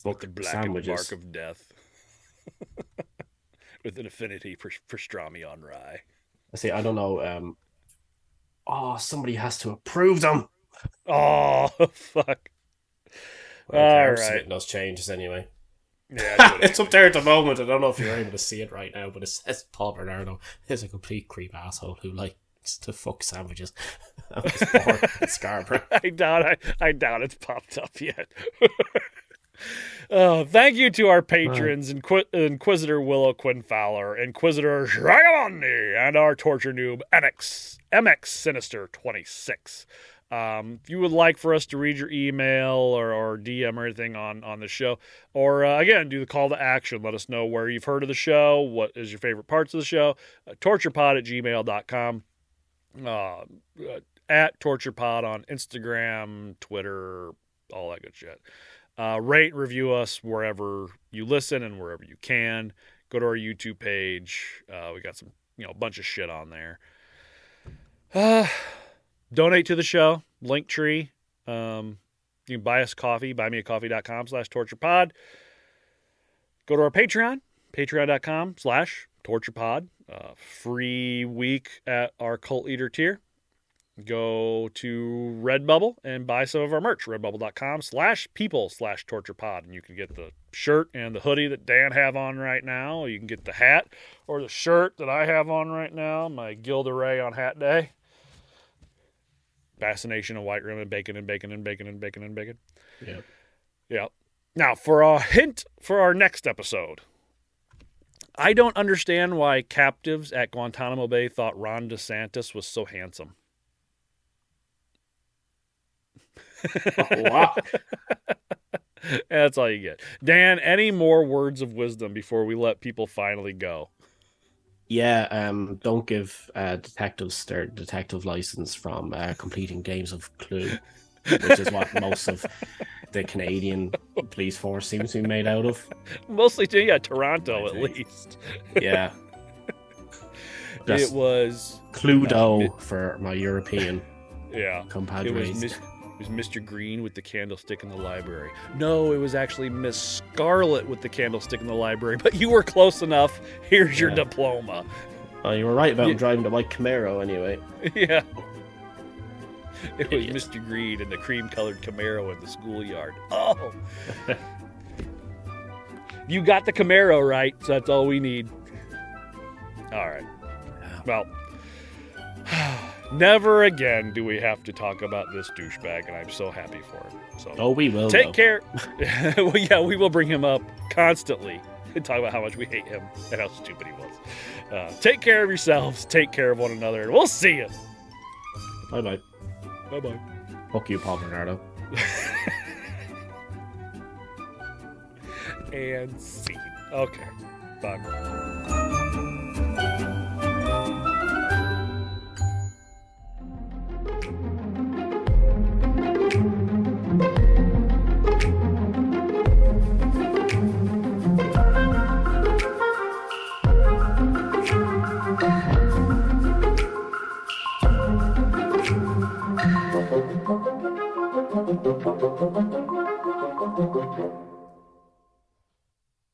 with the blackened mark of death. With an affinity for pastrami on rye. I see, I don't know. Somebody has to approve them. Oh, fuck. All right. Those changes anyway. Yeah, it's up there at the moment. I don't know if you're able to see it right now, but it says Paul Bernardo is a complete creep asshole who likes to fuck sandwiches. I was born in Scarborough. I doubt it's popped up yet. Thank you to our patrons, Inquisitor Willow Quinn Fowler, Inquisitor Shragamandi, and our torture noob MX Sinister 26. If you would like for us to read your email or DM or anything on the show, or again, do the call to action, let us know where you've heard of the show, what is your favorite parts of the show, torturepod@gmail.com, at torturepod on Instagram, Twitter, all that good shit. Rate and review us wherever you listen and wherever you can. Go to our YouTube page. We got some, a bunch of shit on there. Donate to the show, Linktree. You can buy us coffee, buymeacoffee.com/torturepod. Go to our Patreon, patreon.com/torturepod. Free week at our Cult Eater tier. Go to Redbubble and buy some of our merch, redbubble.com/people/torturepod. And you can get the shirt and the hoodie that Dan have on right now. You can get the hat or the shirt that I have on right now, my Gilda Ray on hat day. Fascination of white rim and bacon and bacon and bacon and bacon and bacon. Yep. Yep. Now, for a hint for our next episode, I don't understand why captives at Guantanamo Bay thought Ron DeSantis was so handsome. Wow. That's all you get. Dan, any more words of wisdom before we let people finally go? Yeah, don't give detectives their detective license from completing games of Clue, which is what most of the Canadian police force seems to be made out of. Mostly, Toronto at least. Yeah. It was Cluedo for my European compadres. It was Mr. Green with the candlestick in the library. No, it was actually Miss Scarlet with the candlestick in the library, but you were close enough. Here's your diploma. Oh, you were right about driving the white Camaro anyway. Yeah. It was Mr. Green and the cream-colored Camaro in the schoolyard. Oh! You got the Camaro right, so that's all we need. All right. Well, never again do we have to talk about this douchebag, and I'm so happy for him. So, we will. Take care. Well, yeah, we will bring him up constantly and talk about how much we hate him and how stupid he was. Take care of yourselves. Take care of one another, and we'll see you. Bye-bye. Bye-bye. Fuck you, Paul Bernardo. And scene. Okay. Bye.